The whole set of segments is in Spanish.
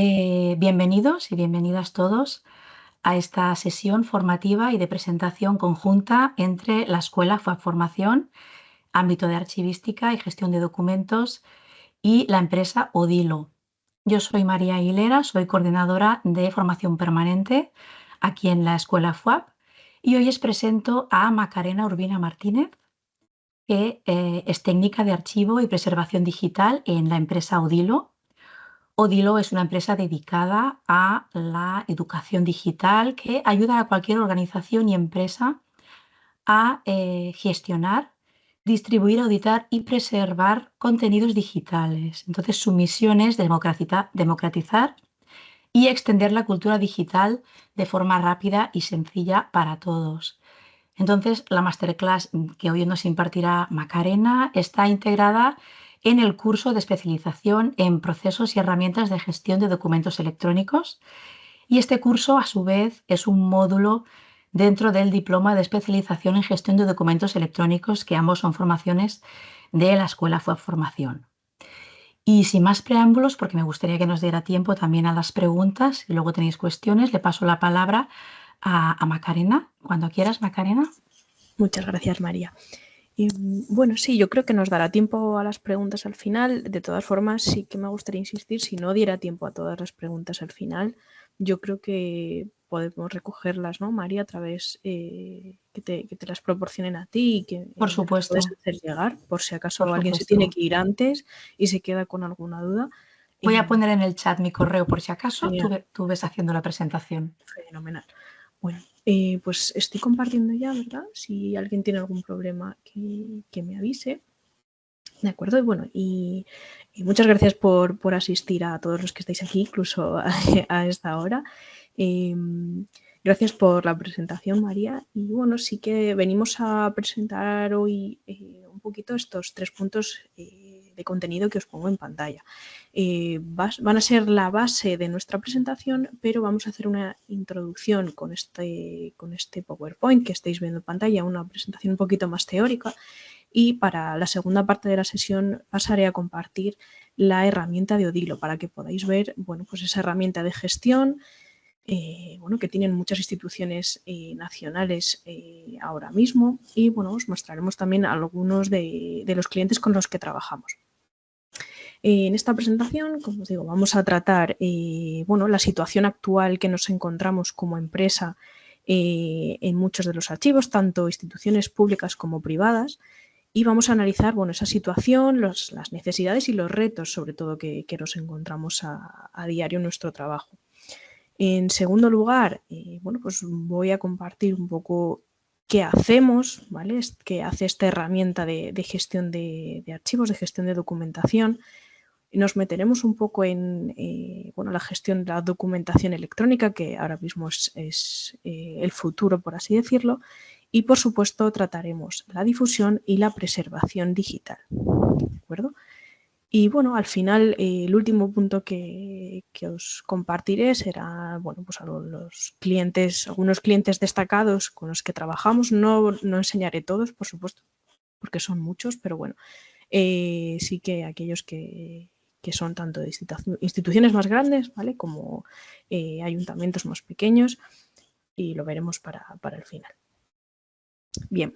Bienvenidos y bienvenidas todos a esta sesión formativa y de presentación conjunta entre la Escuela FAB Formación, ámbito de archivística y gestión de documentos, y la empresa Odilo. Yo soy María Aguilera, soy coordinadora de formación permanente aquí en la Escuela FAB y hoy os presento a Macarena Urbina Martínez, que es técnica de archivo y preservación digital en la empresa Odilo. Odilo es una empresa dedicada a la educación digital que ayuda a cualquier organización y empresa a gestionar, distribuir, auditar y preservar contenidos digitales. Entonces, su misión es democratizar y extender la cultura digital de forma rápida y sencilla para todos. Entonces, la masterclass que hoy nos impartirá Macarena está integrada en el curso de especialización en procesos y herramientas de gestión de documentos electrónicos, y este curso, a su vez, es un módulo dentro del diploma de especialización en gestión de documentos electrónicos, que ambos son formaciones de la Escuela FAB Formación. Y sin más preámbulos, porque me gustaría que nos diera tiempo también a las preguntas y luego tenéis cuestiones, le paso la palabra a Macarena. Cuando quieras, Macarena. Muchas gracias, María. Bueno, sí, yo creo que nos dará tiempo a las preguntas al final. De todas formas, sí que me gustaría insistir, si no diera tiempo a todas las preguntas al final, yo creo que podemos recogerlas, ¿no, María? A través que te las proporcionen a ti y que Por supuesto. puedes hacer llegar, por si acaso Por alguien se supuesto. tiene que ir antes y se queda con alguna duda. Voy a poner en el chat mi correo por si acaso tú ves haciendo la presentación. Fenomenal. Bueno, pues estoy compartiendo ya, ¿verdad? Si alguien tiene algún problema que me avise. De acuerdo, y bueno, y muchas gracias por asistir a todos los que estáis aquí, incluso a esta hora. Gracias por la presentación, María. Y bueno, sí que venimos a presentar hoy un poquito estos 3 puntos de contenido que os pongo en pantalla. Van a ser la base de nuestra presentación, pero vamos a hacer una introducción con este PowerPoint que estáis viendo en pantalla, una presentación un poquito más teórica. Y para la segunda parte de la sesión pasaré a compartir la herramienta de Odilo para que podáis ver, bueno, pues esa herramienta de gestión que tienen muchas instituciones nacionales ahora mismo, y bueno, os mostraremos también algunos de los clientes con los que trabajamos. En esta presentación, como os digo, vamos a tratar la situación actual que nos encontramos como empresa en muchos de los archivos, tanto instituciones públicas como privadas, y vamos a analizar esa situación, las necesidades y los retos, sobre todo, que nos encontramos a diario en nuestro trabajo. En segundo lugar, pues voy a compartir un poco qué hacemos, ¿vale? Qué hace esta herramienta de gestión de archivos, de gestión de documentación. Nos meteremos un poco en la gestión de la documentación electrónica, que ahora mismo es el futuro, por así decirlo. Y, por supuesto, trataremos la difusión y la preservación digital, ¿de acuerdo? Y, bueno, al final, el último punto que os compartiré será, pues algunos clientes destacados con los que trabajamos. No enseñaré todos, por supuesto, porque son muchos, pero bueno, sí que aquellos que son tanto de instituciones más grandes, ¿vale?, como ayuntamientos más pequeños, y lo veremos para el final. Bien,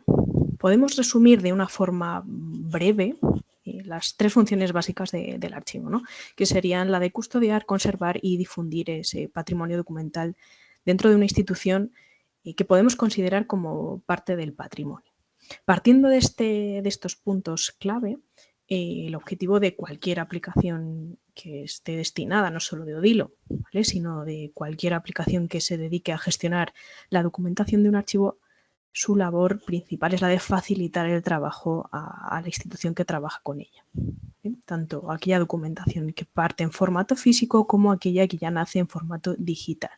podemos resumir de una forma breve las 3 funciones básicas del archivo, ¿no?, que serían la de custodiar, conservar y difundir ese patrimonio documental dentro de una institución que podemos considerar como parte del patrimonio. Partiendo de estos puntos clave, el objetivo de cualquier aplicación que esté destinada, no solo de Odilo, ¿vale?, sino de cualquier aplicación que se dedique a gestionar la documentación de un archivo, su labor principal es la de facilitar el trabajo a la institución que trabaja con ella, ¿sí? Tanto aquella documentación que parte en formato físico como aquella que ya nace en formato digital.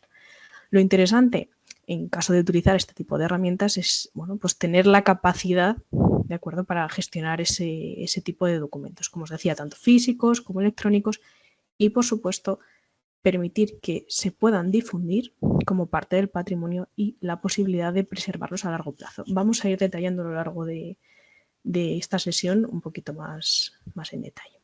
Lo interesante, en caso de utilizar este tipo de herramientas, es pues tener la capacidad, ¿de acuerdo?, para gestionar ese tipo de documentos, como os decía, tanto físicos como electrónicos, y, por supuesto, permitir que se puedan difundir como parte del patrimonio y la posibilidad de preservarlos a largo plazo. Vamos a ir detallando a lo largo de esta sesión un poquito más en detalle.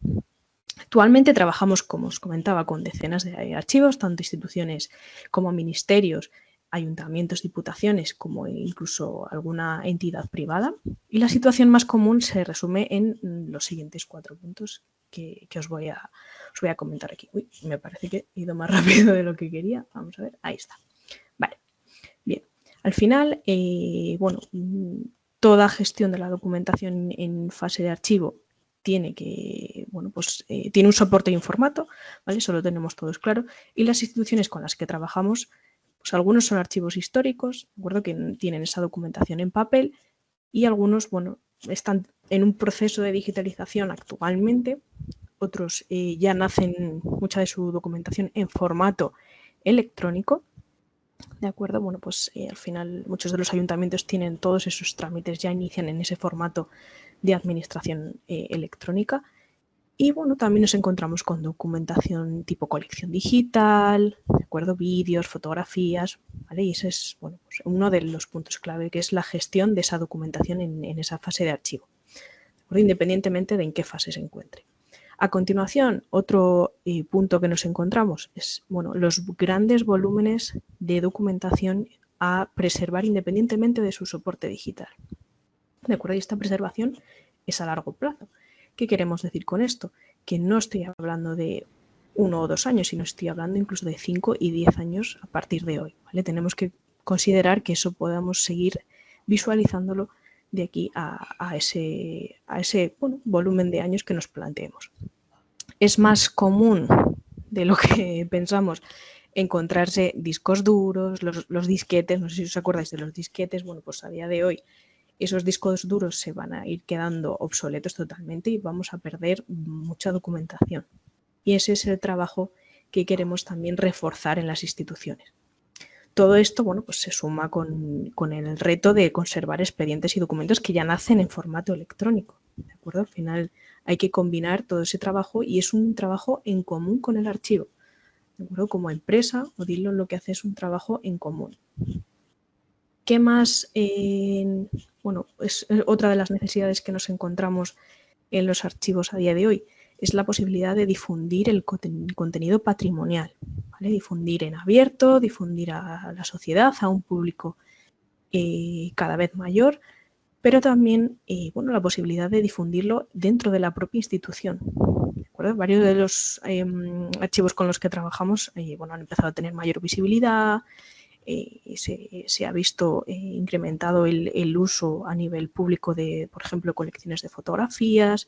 Actualmente trabajamos, como os comentaba, con decenas de archivos, tanto instituciones como ministerios, ayuntamientos, diputaciones, como incluso alguna entidad privada. Y la situación más común se resume en los siguientes 4 puntos que os voy a comentar aquí. Uy, me parece que he ido más rápido de lo que quería. Vamos a ver, ahí está. Vale, bien. Al final, bueno, toda gestión de la documentación en fase de archivo tiene que, bueno, pues tiene un soporte y un formato, ¿vale? Eso lo tenemos todos claro. Y las instituciones con las que trabajamos, pues algunos son archivos históricos, ¿de acuerdo? Que tienen esa documentación en papel, y algunos, bueno, están en un proceso de digitalización actualmente, otros ya nacen mucha de su documentación en formato electrónico, ¿de acuerdo? Bueno, pues al final muchos de los ayuntamientos tienen todos esos trámites, ya inician en ese formato de administración electrónica. Y bueno, también nos encontramos con documentación tipo colección digital, ¿de acuerdo? Vídeos, fotografías, ¿vale? Y ese es, bueno, pues uno de los puntos clave, que es la gestión de esa documentación en esa fase de archivo, ¿de acuerdo? Independientemente de en qué fase se encuentre. A continuación, otro punto que nos encontramos es, bueno, los grandes volúmenes de documentación a preservar independientemente de su soporte digital, ¿de acuerdo? Y esta preservación es a largo plazo. ¿Qué queremos decir con esto? Que no estoy hablando de 1 o 2 años, sino estoy hablando incluso de 5 y 10 años a partir de hoy, ¿vale? Tenemos que considerar que eso podamos seguir visualizándolo de aquí a ese bueno, volumen de años que nos planteemos. Es más común de lo que pensamos encontrarse discos duros, los disquetes, no sé si os acordáis de los disquetes, bueno, pues a día de hoy esos discos duros se van a ir quedando obsoletos totalmente y vamos a perder mucha documentación. Y ese es el trabajo que queremos también reforzar en las instituciones. Todo esto, bueno, pues se suma con el reto de conservar expedientes y documentos que ya nacen en formato electrónico, ¿de acuerdo? Al final hay que combinar todo ese trabajo y es un trabajo en común con el archivo, ¿de acuerdo? Como empresa, Odilo lo que hace es un trabajo en común. ¿Qué más? Bueno, es otra de las necesidades que nos encontramos en los archivos a día de hoy, es la posibilidad de difundir el contenido patrimonial, ¿vale? Difundir en abierto, difundir a la sociedad, a un público cada vez mayor, pero también bueno, la posibilidad de difundirlo dentro de la propia institución, ¿de acuerdo? Varios de los archivos con los que trabajamos bueno, han empezado a tener mayor visibilidad, se ha visto incrementado el uso a nivel público de, por ejemplo, colecciones de fotografías,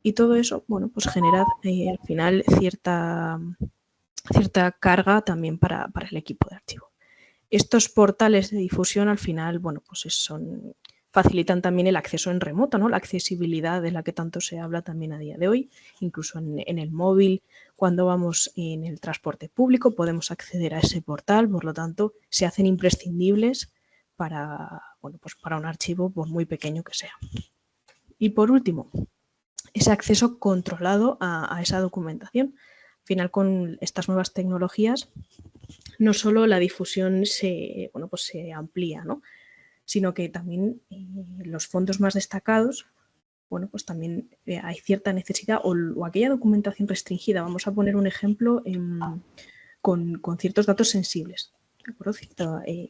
y todo eso, bueno, pues genera al final cierta carga también para el equipo de archivo. Estos portales de difusión al final, bueno, pues facilitan también el acceso en remoto, ¿no? La accesibilidad de la que tanto se habla también a día de hoy, incluso en el móvil, cuando vamos en el transporte público podemos acceder a ese portal, por lo tanto se hacen imprescindibles para, bueno, pues para un archivo por muy pequeño que sea. Y por último, ese acceso controlado a esa documentación. Al final, con estas nuevas tecnologías, no solo la difusión bueno, pues se amplía, ¿no? Sino que también los fondos más destacados, bueno, pues también hay cierta necesidad o aquella documentación restringida. Vamos a poner un ejemplo con ciertos datos sensibles, ¿de acuerdo?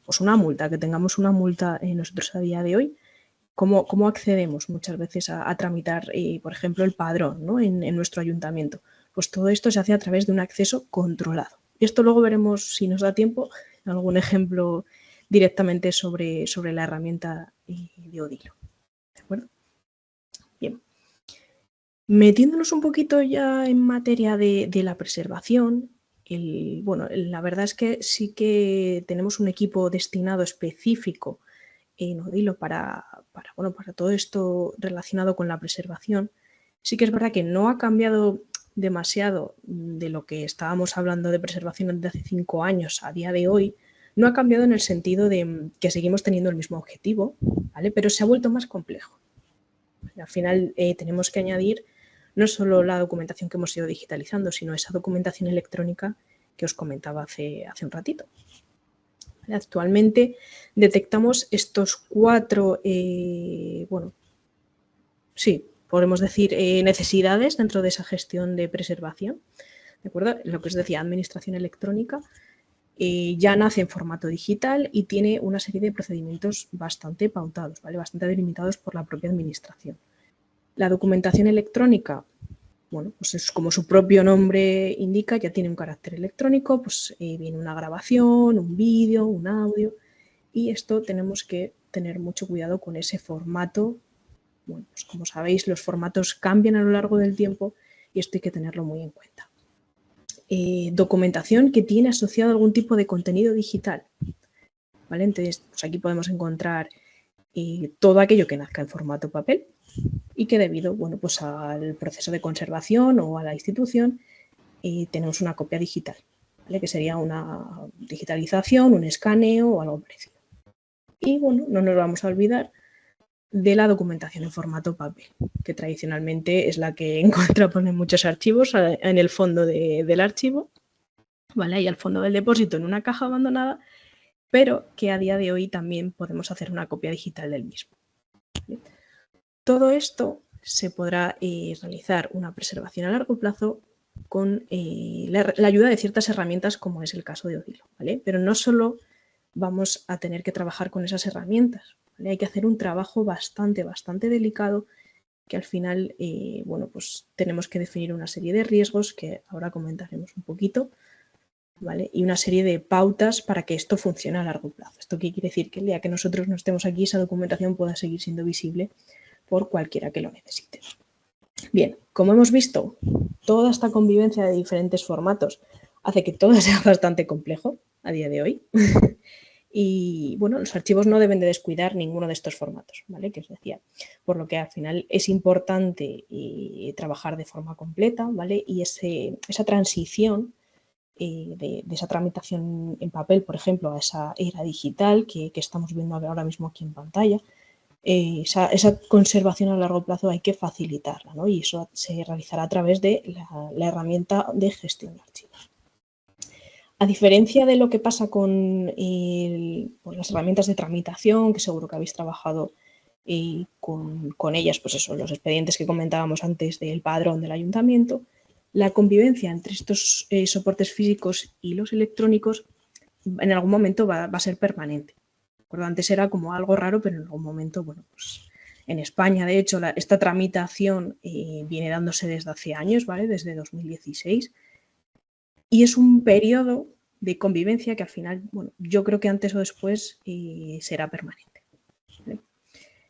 Pues una multa, que tengamos una multa nosotros a día de hoy. ¿Cómo accedemos muchas veces a tramitar, por ejemplo, el padrón, ¿no? en nuestro ayuntamiento? Pues todo esto se hace a través de un acceso controlado. Y esto luego veremos, si nos da tiempo, algún ejemplo directamente sobre la herramienta de Odilo. ¿De acuerdo? Bien. Metiéndonos un poquito ya en materia de la preservación, bueno, la verdad es que sí que tenemos un equipo destinado específico en Odilo para todo esto relacionado con la preservación. Sí que es verdad que no ha cambiado demasiado de lo que estábamos hablando de preservación desde hace 5 años a día de hoy. No ha cambiado en el sentido de que seguimos teniendo el mismo objetivo, ¿vale? Pero se ha vuelto más complejo. Al final tenemos que añadir no solo la documentación que hemos ido digitalizando, sino esa documentación electrónica que os comentaba hace un ratito. Actualmente detectamos estos 4, podemos decir, necesidades dentro de esa gestión de preservación, ¿de acuerdo? Lo que os decía, administración electrónica, ya nace en formato digital y tiene una serie de procedimientos bastante pautados, ¿vale? Bastante delimitados por la propia administración. La documentación electrónica, bueno, pues es como su propio nombre indica, ya tiene un carácter electrónico, pues viene una grabación, un vídeo, un audio, y esto tenemos que tener mucho cuidado con ese formato. Bueno, pues como sabéis, los formatos cambian a lo largo del tiempo y esto hay que tenerlo muy en cuenta. Documentación que tiene asociado algún tipo de contenido digital, ¿vale? Entonces, pues aquí podemos encontrar todo aquello que nazca en formato papel y que debido, bueno, pues al proceso de conservación o a la institución tenemos una copia digital, ¿vale? Que sería una digitalización, un escaneo o algo parecido. Y bueno, no nos vamos a olvidar de la documentación en formato papel, que tradicionalmente es la que encontramos en muchos archivos en el fondo del archivo, ¿vale? Ahí al fondo del depósito en una caja abandonada, pero que a día de hoy también podemos hacer una copia digital del mismo, ¿vale? Todo esto se podrá realizar una preservación a largo plazo con la ayuda de ciertas herramientas como es el caso de Odilo, ¿vale? Pero no solo vamos a tener que trabajar con esas herramientas, ¿vale? Hay que hacer un trabajo bastante delicado que al final, bueno, pues tenemos que definir una serie de riesgos que ahora comentaremos un poquito, ¿vale? Y una serie de pautas para que esto funcione a largo plazo. ¿Esto qué quiere decir? Que el día que nosotros no estemos aquí, esa documentación pueda seguir siendo visible por cualquiera que lo necesite. Bien, como hemos visto, toda esta convivencia de diferentes formatos hace que todo sea bastante complejo a día de hoy. Y bueno, los archivos no deben de descuidar ninguno de estos formatos, ¿vale? Que os decía. Por lo que al final es importante trabajar de forma completa, ¿vale? Y esa transición de esa tramitación en papel, por ejemplo, a esa era digital que estamos viendo ahora mismo aquí en pantalla, esa conservación a largo plazo hay que facilitarla, ¿no? Y eso se realizará a través de la herramienta de gestión de archivos. A diferencia de lo que pasa con pues las herramientas de tramitación, que seguro que habéis trabajado con ellas, pues eso, los expedientes que comentábamos antes del padrón del ayuntamiento, la convivencia entre estos soportes físicos y los electrónicos en algún momento va a ser permanente. Antes era como algo raro, pero en algún momento, bueno, pues en España, de hecho, esta tramitación viene dándose desde hace años, ¿vale? Desde 2016. Y es un periodo de convivencia que al final, bueno, yo creo que antes o después será permanente, ¿vale?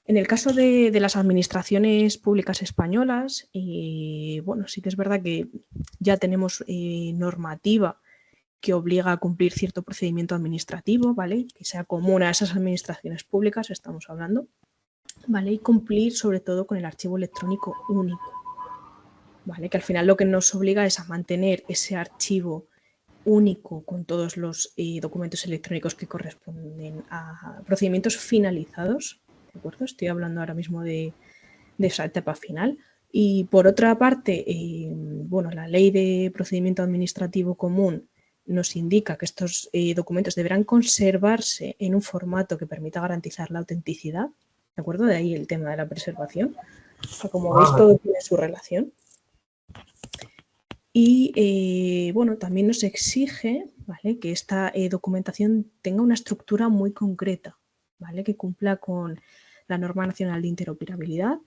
En el caso de las administraciones públicas españolas, bueno, sí que es verdad que ya tenemos normativa que obliga a cumplir cierto procedimiento administrativo, ¿vale? Que sea común a esas administraciones públicas, estamos hablando, ¿vale? Y cumplir sobre todo con el archivo electrónico único, ¿vale? Que al final lo que nos obliga es a mantener ese archivo único con todos los documentos electrónicos que corresponden a procedimientos finalizados, ¿de acuerdo? Estoy hablando ahora mismo de esa etapa final. Y por otra parte, bueno, la Ley de Procedimiento Administrativo Común nos indica que estos documentos deberán conservarse en un formato que permita garantizar la autenticidad, ¿de acuerdo? De ahí el tema de la preservación. O sea, como veis, todo tiene su relación. Y bueno, también nos exige, ¿vale?, que esta documentación tenga una estructura muy concreta, ¿vale?, que cumpla con la Norma Nacional de Interoperabilidad,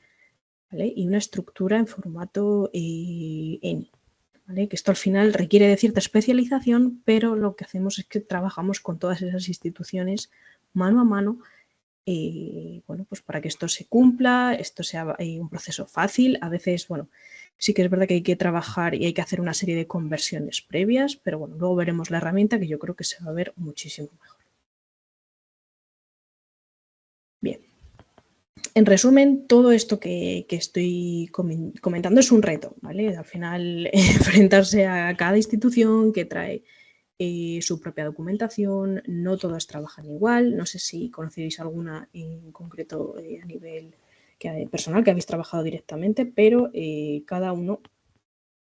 ¿vale?, y una estructura en formato ENI, ¿vale?, que esto al final requiere de cierta especialización, pero lo que hacemos es que trabajamos con todas esas instituciones mano a mano, bueno, pues para que esto se cumpla, esto sea un proceso fácil. A veces, bueno, sí que es verdad que hay que trabajar y hay que hacer una serie de conversiones previas, pero bueno, luego veremos la herramienta que yo creo que se va a ver muchísimo mejor. Bien. En resumen, todo esto que estoy comentando es un reto, ¿vale? Al final, enfrentarse a cada institución que trae su propia documentación, no todas trabajan igual, no sé si conocéis alguna en concreto a nivel personal que habéis trabajado directamente, pero cada uno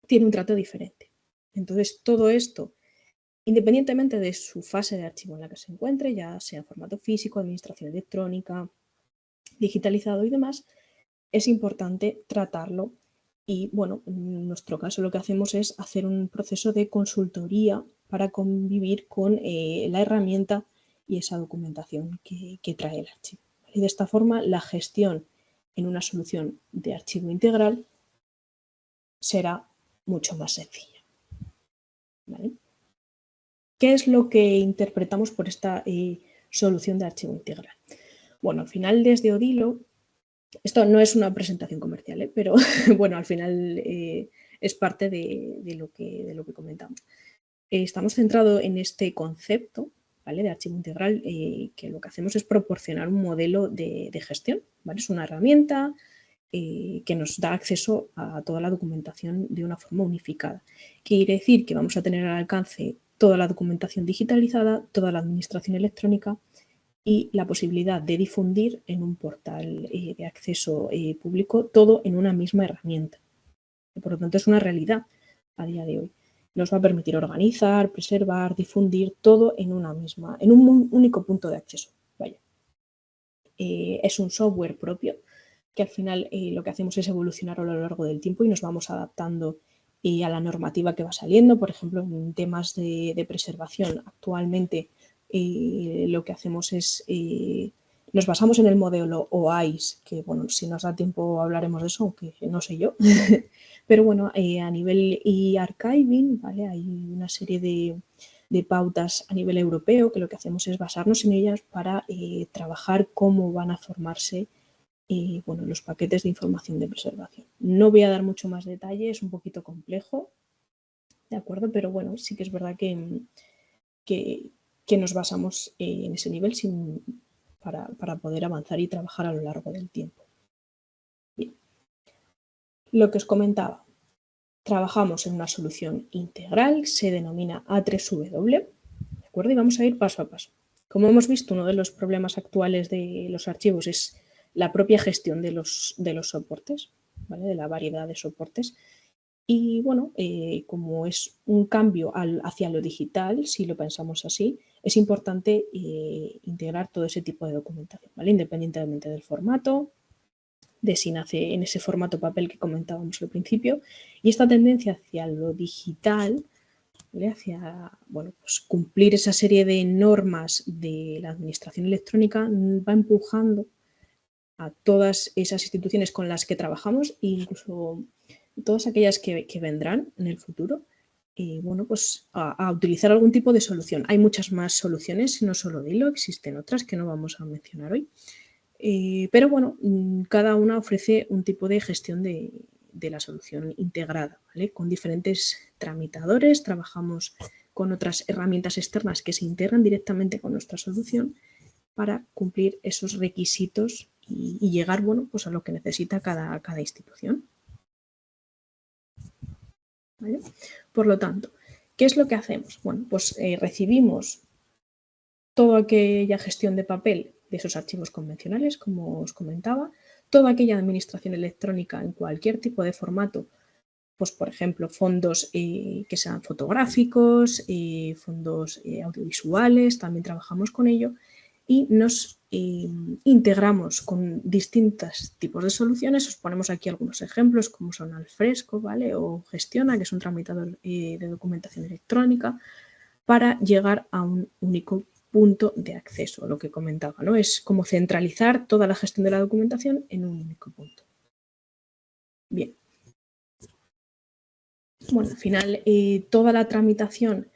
tiene un trato diferente. Entonces, todo esto, independientemente de su fase de archivo en la que se encuentre, ya sea en formato físico, administración electrónica, digitalizado y demás, es importante tratarlo y, bueno, en nuestro caso lo que hacemos es hacer un proceso de consultoría para convivir con la herramienta y esa documentación que trae el archivo. Y de esta forma, la gestión en una solución de archivo integral será mucho más sencilla. ¿Vale? ¿Qué es lo que interpretamos por esta solución de archivo integral? Bueno, al final desde Odilo, esto no es una presentación comercial, pero bueno, al final es parte de lo que comentamos. Estamos centrados en este concepto, ¿vale?, de archivo integral, que lo que hacemos es proporcionar un modelo de gestión, ¿vale? Es una herramienta que nos da acceso a toda la documentación de una forma unificada. Quiere decir que vamos a tener al alcance toda la documentación digitalizada, toda la administración electrónica y la posibilidad de difundir en un portal de acceso público todo en una misma herramienta. Por lo tanto, es una realidad a día de hoy. Nos va a permitir organizar, preservar, difundir todo en un único punto de acceso. Vaya. Es un software propio que al final lo que hacemos es evolucionar a lo largo del tiempo y nos vamos adaptando a la normativa que va saliendo. Por ejemplo, en temas de preservación, actualmente lo que hacemos es, nos basamos en el modelo OAIS, que bueno, si nos da tiempo hablaremos de eso, aunque no sé yo. Pero bueno, a nivel e-archiving, ¿vale?, hay una serie de pautas a nivel europeo que lo que hacemos es basarnos en ellas para trabajar cómo van a formarse bueno, los paquetes de información de preservación. No voy a dar mucho más detalle, es un poquito complejo, ¿de acuerdo? Pero bueno, sí que es verdad que nos basamos en ese nivel para poder avanzar y trabajar a lo largo del tiempo. Bien. Lo que os comentaba, trabajamos en una solución integral, se denomina A3W, ¿de acuerdo? Y vamos a ir paso a paso. Como hemos visto, uno de los problemas actuales de los archivos es la propia gestión de los soportes, ¿vale?, de la variedad de soportes. Y bueno, como es un cambio hacia lo digital, si lo pensamos así, es importante integrar todo ese tipo de documentación, ¿vale?, independientemente del formato, de si nace en ese formato papel que comentábamos al principio. Y esta tendencia hacia lo digital, ¿vale?, hacia, bueno, pues cumplir esa serie de normas de la administración electrónica, va empujando a todas esas instituciones con las que trabajamos e incluso todas aquellas que vendrán en el futuro, bueno, pues a utilizar algún tipo de solución. Hay muchas más soluciones, no solo Odilo, existen otras que no vamos a mencionar hoy. Pero bueno, cada una ofrece un tipo de gestión de la solución integrada, ¿vale?, con diferentes tramitadores. Trabajamos con otras herramientas externas que se integran directamente con nuestra solución para cumplir esos requisitos y llegar, bueno, pues a lo que necesita cada institución. ¿Vale? Por lo tanto, ¿qué es lo que hacemos? Bueno, pues recibimos toda aquella gestión de papel de esos archivos convencionales, como os comentaba, toda aquella administración electrónica en cualquier tipo de formato, pues por ejemplo, fondos que sean fotográficos, fondos audiovisuales, también trabajamos con ello y nos integramos con distintos tipos de soluciones. Os ponemos aquí algunos ejemplos como son Alfresco, ¿vale?, o Gestiona, que es un tramitador de documentación electrónica, para llegar a un único punto de acceso, lo que comentaba, ¿no? Es como centralizar toda la gestión de la documentación en un único punto. Bien. Bueno, al final, toda la tramitación,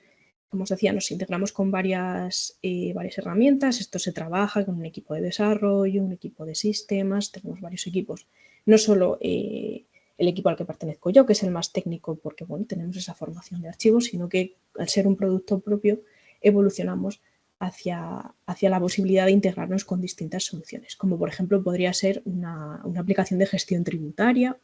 como os decía, nos integramos con varias herramientas. Esto se trabaja con un equipo de desarrollo, un equipo de sistemas, tenemos varios equipos. No solo el equipo al que pertenezco yo, que es el más técnico porque bueno, tenemos esa formación de archivos, sino que al ser un producto propio evolucionamos hacia la posibilidad de integrarnos con distintas soluciones, como por ejemplo podría ser una aplicación de gestión tributaria,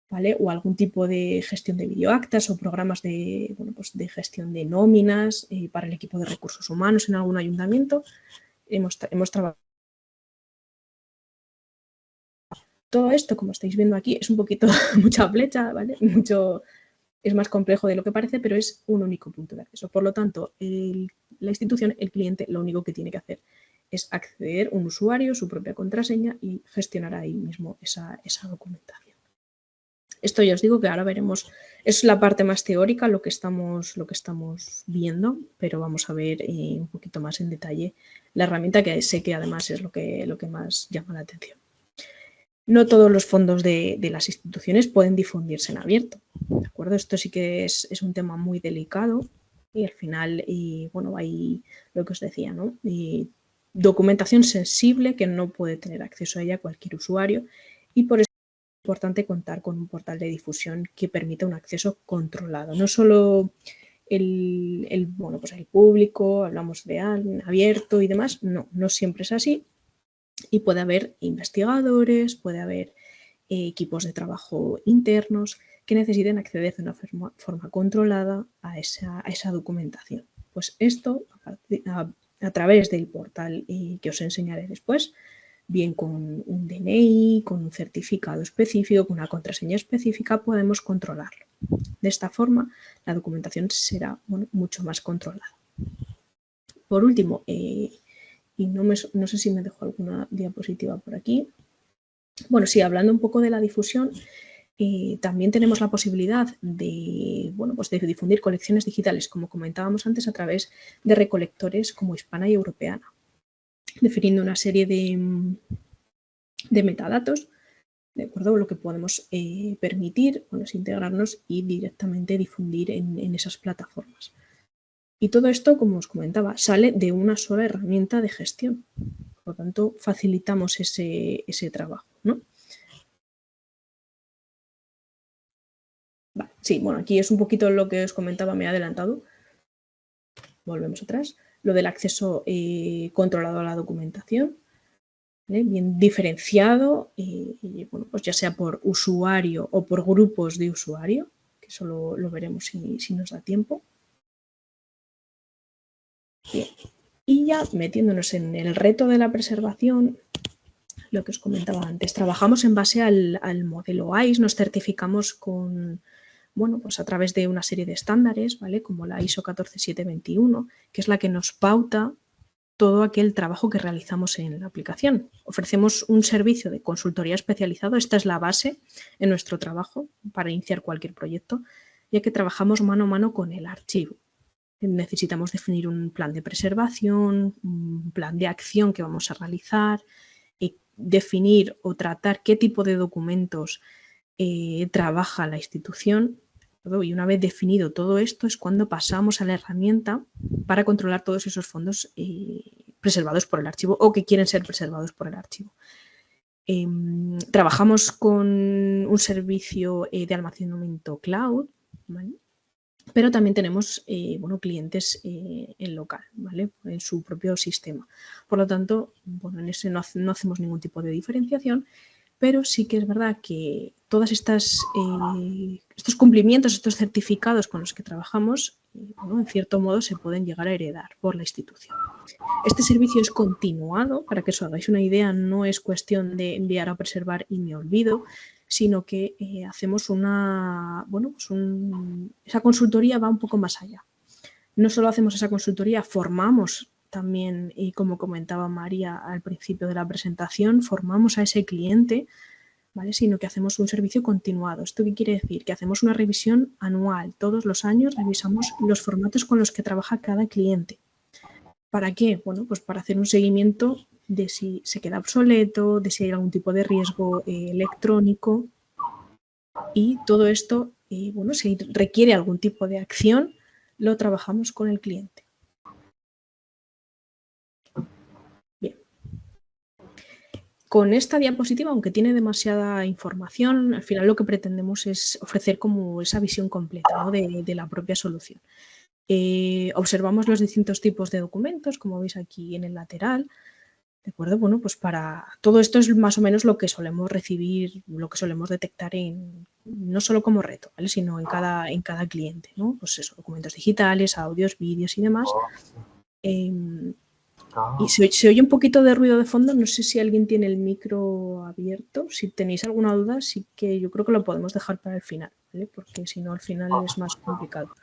¿vale?, o algún tipo de gestión de videoactas o programas de, bueno, pues de gestión de nóminas para el equipo de recursos humanos en algún ayuntamiento. Hemos trabajado. Todo esto, como estáis viendo aquí, es un poquito mucha flecha, ¿vale? Es más complejo de lo que parece, pero es un único punto de acceso. Por lo tanto, la institución, el cliente, lo único que tiene que hacer es acceder un usuario, su propia contraseña y gestionar ahí mismo esa documentación. Esto ya os digo que ahora veremos, es la parte más teórica lo que estamos viendo, pero vamos a ver un poquito más en detalle la herramienta, que sé que además es lo que más llama la atención. No todos los fondos de las instituciones pueden difundirse en abierto, ¿de acuerdo? Esto sí que es un tema muy delicado y al final, bueno, hay lo que os decía, ¿no? Documentación sensible que no puede tener acceso a ella cualquier usuario, y por eso es importante contar con un portal de difusión que permita un acceso controlado. No solo bueno, pues el público, hablamos de abierto y demás, no siempre es así. Y puede haber investigadores, puede haber equipos de trabajo internos que necesiten acceder de una forma controlada a esa documentación. Pues esto, a través del portal que os enseñaré después, bien con un DNI, con un certificado específico, con una contraseña específica, podemos controlarlo. De esta forma, la documentación será, bueno, mucho más controlada. Por último, y no sé si me dejo alguna diapositiva por aquí. Bueno, sí, hablando un poco de la difusión, también tenemos la posibilidad de, bueno, pues de difundir colecciones digitales, como comentábamos antes, a través de recolectores como Hispana y Europeana, definiendo una serie de metadatos, ¿de acuerdo? Lo que podemos permitir, bueno, es integrarnos y directamente difundir en esas plataformas. Y todo esto, como os comentaba, sale de una sola herramienta de gestión. Por lo tanto, facilitamos ese trabajo, ¿no? Vale, sí, bueno, aquí es un poquito lo que os comentaba, me he adelantado. Volvemos atrás. Lo del acceso controlado a la documentación, ¿vale? Bien diferenciado, bueno, pues ya sea por usuario o por grupos de usuario, que eso lo veremos si nos da tiempo. Bien. Y ya metiéndonos en el reto de la preservación, lo que os comentaba antes, trabajamos en base al modelo ISO, nos certificamos con, bueno, pues a través de una serie de estándares, ¿vale? Como la ISO 14721, que es la que nos pauta todo aquel trabajo que realizamos en la aplicación. Ofrecemos un servicio de consultoría especializado, esta es la base en nuestro trabajo para iniciar cualquier proyecto, ya que trabajamos mano a mano con el archivo. Necesitamos definir un plan de preservación, un plan de acción que vamos a realizar, definir o tratar qué tipo de documentos trabaja la institución. Y una vez definido todo esto es cuando pasamos a la herramienta para controlar todos esos fondos preservados por el archivo o que quieren ser preservados por el archivo. Trabajamos con un servicio de almacenamiento cloud, ¿vale? Pero también tenemos bueno, clientes en local, ¿vale? En su propio sistema. Por lo tanto, bueno, en ese no hacemos ningún tipo de diferenciación, pero sí que es verdad que todos estos cumplimientos, estos certificados con los que trabajamos, bueno, en cierto modo se pueden llegar a heredar por la institución. Este servicio es continuado, para que os hagáis una idea, no es cuestión de enviar a preservar y me olvido, sino que hacemos bueno, pues esa consultoría va un poco más allá. No solo hacemos esa consultoría, formamos también, y como comentaba María al principio de la presentación, formamos a ese cliente, ¿vale? Sino que hacemos un servicio continuado. ¿Esto qué quiere decir? Que hacemos una revisión anual. Todos los años revisamos los formatos con los que trabaja cada cliente. ¿Para qué? Bueno, pues para hacer un seguimiento de si se queda obsoleto, de si hay algún tipo de riesgo electrónico, y todo esto, bueno, si requiere algún tipo de acción, lo trabajamos con el cliente. Bien. Con esta diapositiva, aunque tiene demasiada información, al final lo que pretendemos es ofrecer como esa visión completa, ¿no? de la propia solución. Observamos los distintos tipos de documentos, como veis aquí en el lateral, ¿de acuerdo? Bueno, pues para todo esto es más o menos lo que solemos recibir, lo que solemos detectar no solo como reto, ¿vale? Sino en cada cliente, ¿no? Pues eso, documentos digitales, audios, vídeos y demás. Y se oye un poquito de ruido de fondo, no sé si alguien tiene el micro abierto. Si tenéis alguna duda, sí que yo creo que lo podemos dejar para el final, ¿vale? Porque si no, al final es más complicado.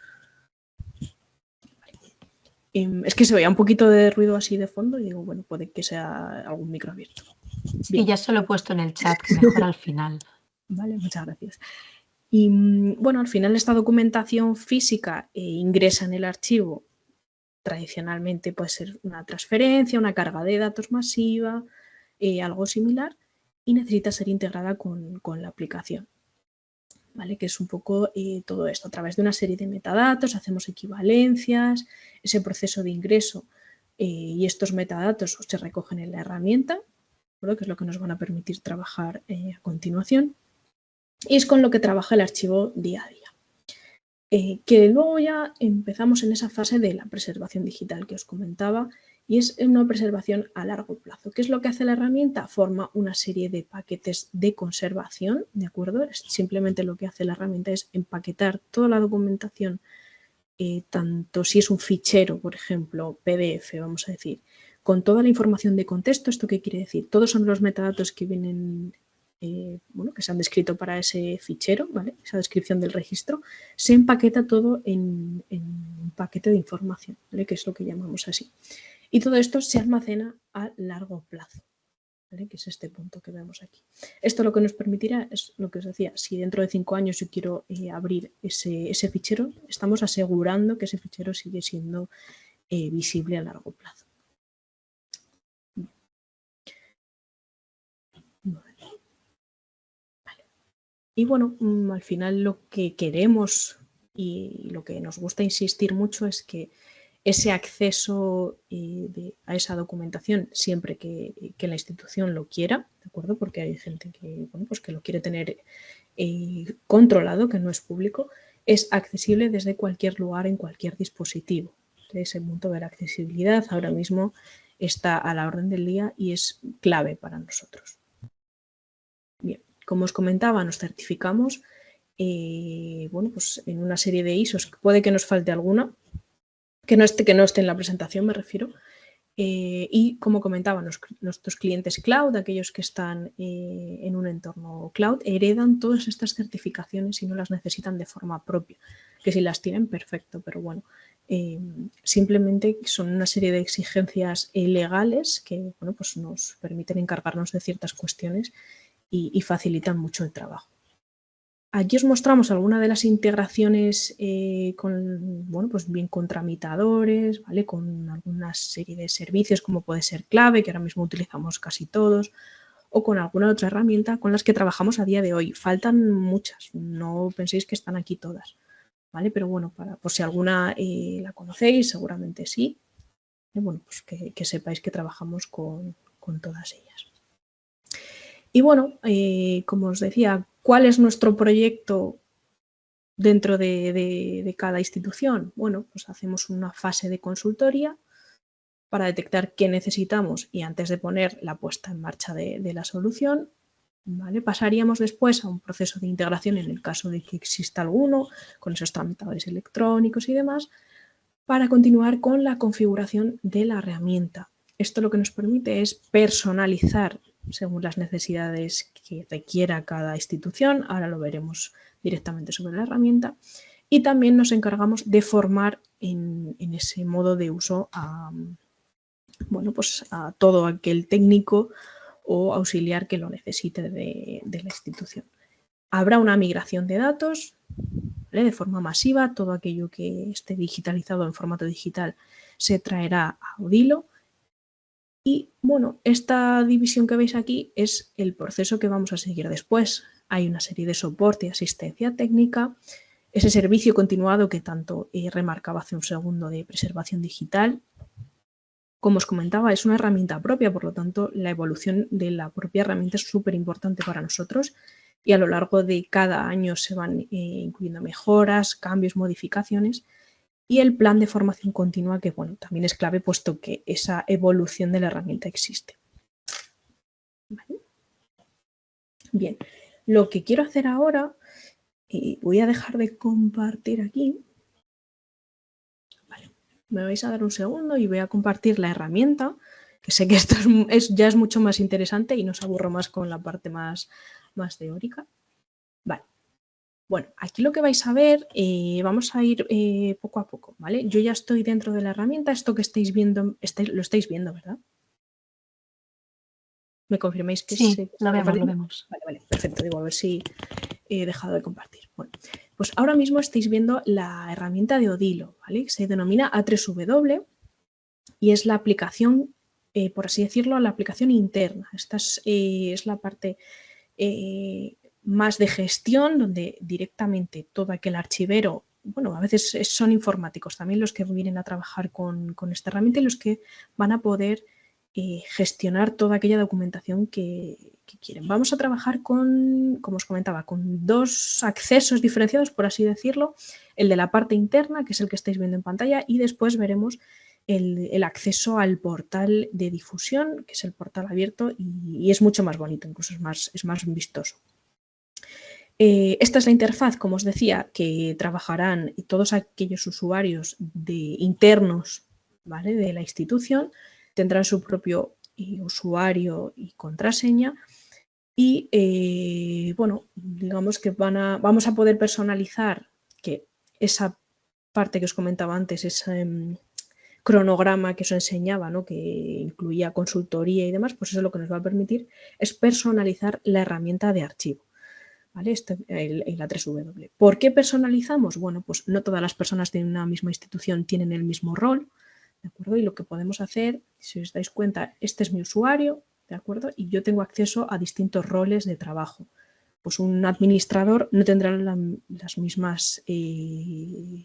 Es que se veía un poquito de ruido así de fondo y digo, bueno, puede que sea algún micro abierto. Sí, ya se lo he puesto en el chat, que mejor al final. Vale, muchas gracias. Y bueno, al final esta documentación física ingresa en el archivo. Tradicionalmente puede ser una transferencia, una carga de datos masiva, algo similar, y necesita ser integrada con la aplicación. ¿Vale? Que es un poco todo esto. A través de una serie de metadatos hacemos equivalencias, ese proceso de ingreso y estos metadatos se recogen en la herramienta, ¿verdad? Que es lo que nos van a permitir trabajar a continuación. Y es con lo que trabaja el archivo día a día. Que luego ya empezamos en esa fase de la preservación digital que os comentaba, y es una preservación a largo plazo. ¿Qué es lo que hace la herramienta? Forma una serie de paquetes de conservación, ¿de acuerdo? Simplemente lo que hace la herramienta es empaquetar toda la documentación, tanto si es un fichero, por ejemplo, PDF, vamos a decir, con toda la información de contexto. ¿Esto qué quiere decir? Todos son los metadatos que vienen, bueno, que se han descrito para ese fichero, ¿vale? Esa descripción del registro, se empaqueta todo en un paquete de información, ¿vale? Que es lo que llamamos así. Y todo esto se almacena a largo plazo, ¿vale? Que es este punto que vemos aquí. Esto lo que nos permitirá es lo que os decía, si dentro de 5 años yo quiero abrir ese fichero, estamos asegurando que ese fichero sigue siendo visible a largo plazo. Vale. Y bueno, al final lo que queremos y lo que nos gusta insistir mucho es que ese acceso a esa documentación siempre que la institución lo quiera, ¿de acuerdo? Porque hay gente que, bueno, pues que lo quiere tener controlado, que no es público, es accesible desde cualquier lugar, en cualquier dispositivo. Ese punto de la accesibilidad ahora mismo está a la orden del día y es clave para nosotros. Bien, como os comentaba, nos certificamos bueno, pues en una serie de ISOs, puede que nos falte alguna, que no esté en la presentación, me refiero. Y como comentaba, nuestros clientes cloud, aquellos que están en un entorno cloud, heredan todas estas certificaciones y no las necesitan de forma propia. Que si las tienen, perfecto, pero bueno, simplemente son una serie de exigencias legales que, bueno, pues nos permiten encargarnos de ciertas cuestiones y facilitan mucho el trabajo. Aquí os mostramos algunas de las integraciones bueno, pues bien con tramitadores, ¿vale? Con alguna serie de servicios como puede ser Clave, que ahora mismo utilizamos casi todos, o con alguna otra herramienta con las que trabajamos a día de hoy. Faltan muchas, no penséis que están aquí todas, ¿vale? Pero bueno, por si alguna la conocéis, seguramente sí. Bueno, pues que sepáis que trabajamos con todas ellas. Y bueno, como os decía, ¿cuál es nuestro proyecto dentro de cada institución? Bueno, pues hacemos una fase de consultoría para detectar qué necesitamos y antes de poner la puesta en marcha de la solución, ¿vale? Pasaríamos después a un proceso de integración en el caso de que exista alguno, con esos tramitadores electrónicos y demás, para continuar con la configuración de la herramienta. Esto lo que nos permite es personalizar según las necesidades que requiera cada institución. Ahora lo veremos directamente sobre la herramienta. Y también nos encargamos de formar en ese modo de uso bueno, pues a todo aquel técnico o auxiliar que lo necesite de la institución. Habrá una migración de datos, ¿vale? De forma masiva. Todo aquello que esté digitalizado en formato digital se traerá a Odilo. Y bueno, esta división que veis aquí es el proceso que vamos a seguir después. Hay una serie de soporte y asistencia técnica, ese servicio continuado que tanto remarcaba hace un segundo de preservación digital. Como os comentaba, es una herramienta propia, por lo tanto, la evolución de la propia herramienta es súper importante para nosotros y a lo largo de cada año se van incluyendo mejoras, cambios, modificaciones. Y el plan de formación continua, que bueno, también es clave puesto que esa evolución de la herramienta existe. ¿Vale? Bien, lo que quiero hacer ahora, voy a dejar de compartir aquí. Vale. Me vais a dar un segundo y voy a compartir la herramienta, que sé que esto ya es mucho más interesante y nos aburro más con la parte más teórica. Vale. Bueno, aquí lo que vais a ver, vamos a ir poco a poco, ¿vale? Yo ya estoy dentro de la herramienta, esto que estáis viendo, lo estáis viendo, ¿verdad? ¿Me confirmáis que Sí, se lo está vemos, lo compartiendo? vemos. Vale, vale, perfecto, digo, a ver si he dejado de compartir. Bueno, pues ahora mismo estáis viendo la herramienta de Odilo, ¿vale? Se denomina A3W y es la aplicación, por así decirlo, la aplicación interna. Esta es la parte más de gestión, donde directamente todo aquel archivero, bueno, a veces son informáticos también los que vienen a trabajar con esta herramienta y los que van a poder gestionar toda aquella documentación que quieren. Vamos a trabajar con, como os comentaba, con dos accesos diferenciados, por así decirlo, el de la parte interna, que es el que estáis viendo en pantalla, y después veremos el acceso al portal de difusión, que es el portal abierto y es mucho más bonito, incluso es más vistoso. Esta es la interfaz, como os decía, que trabajarán todos aquellos usuarios internos, ¿vale?, de la institución, tendrán su propio usuario y contraseña y, bueno, digamos que vamos a poder personalizar que esa parte que os comentaba antes, ese cronograma que os enseñaba, ¿no?, que incluía consultoría y demás, pues eso lo que nos va a permitir es personalizar la herramienta de archivo. ¿Vale? El A3W. ¿Por qué personalizamos? Bueno, pues no todas las personas de una misma institución tienen el mismo rol, ¿de acuerdo? Y lo que podemos hacer, si os dais cuenta, este es mi usuario, ¿de acuerdo? Y yo tengo acceso a distintos roles de trabajo. Pues un administrador no tendrá las mismas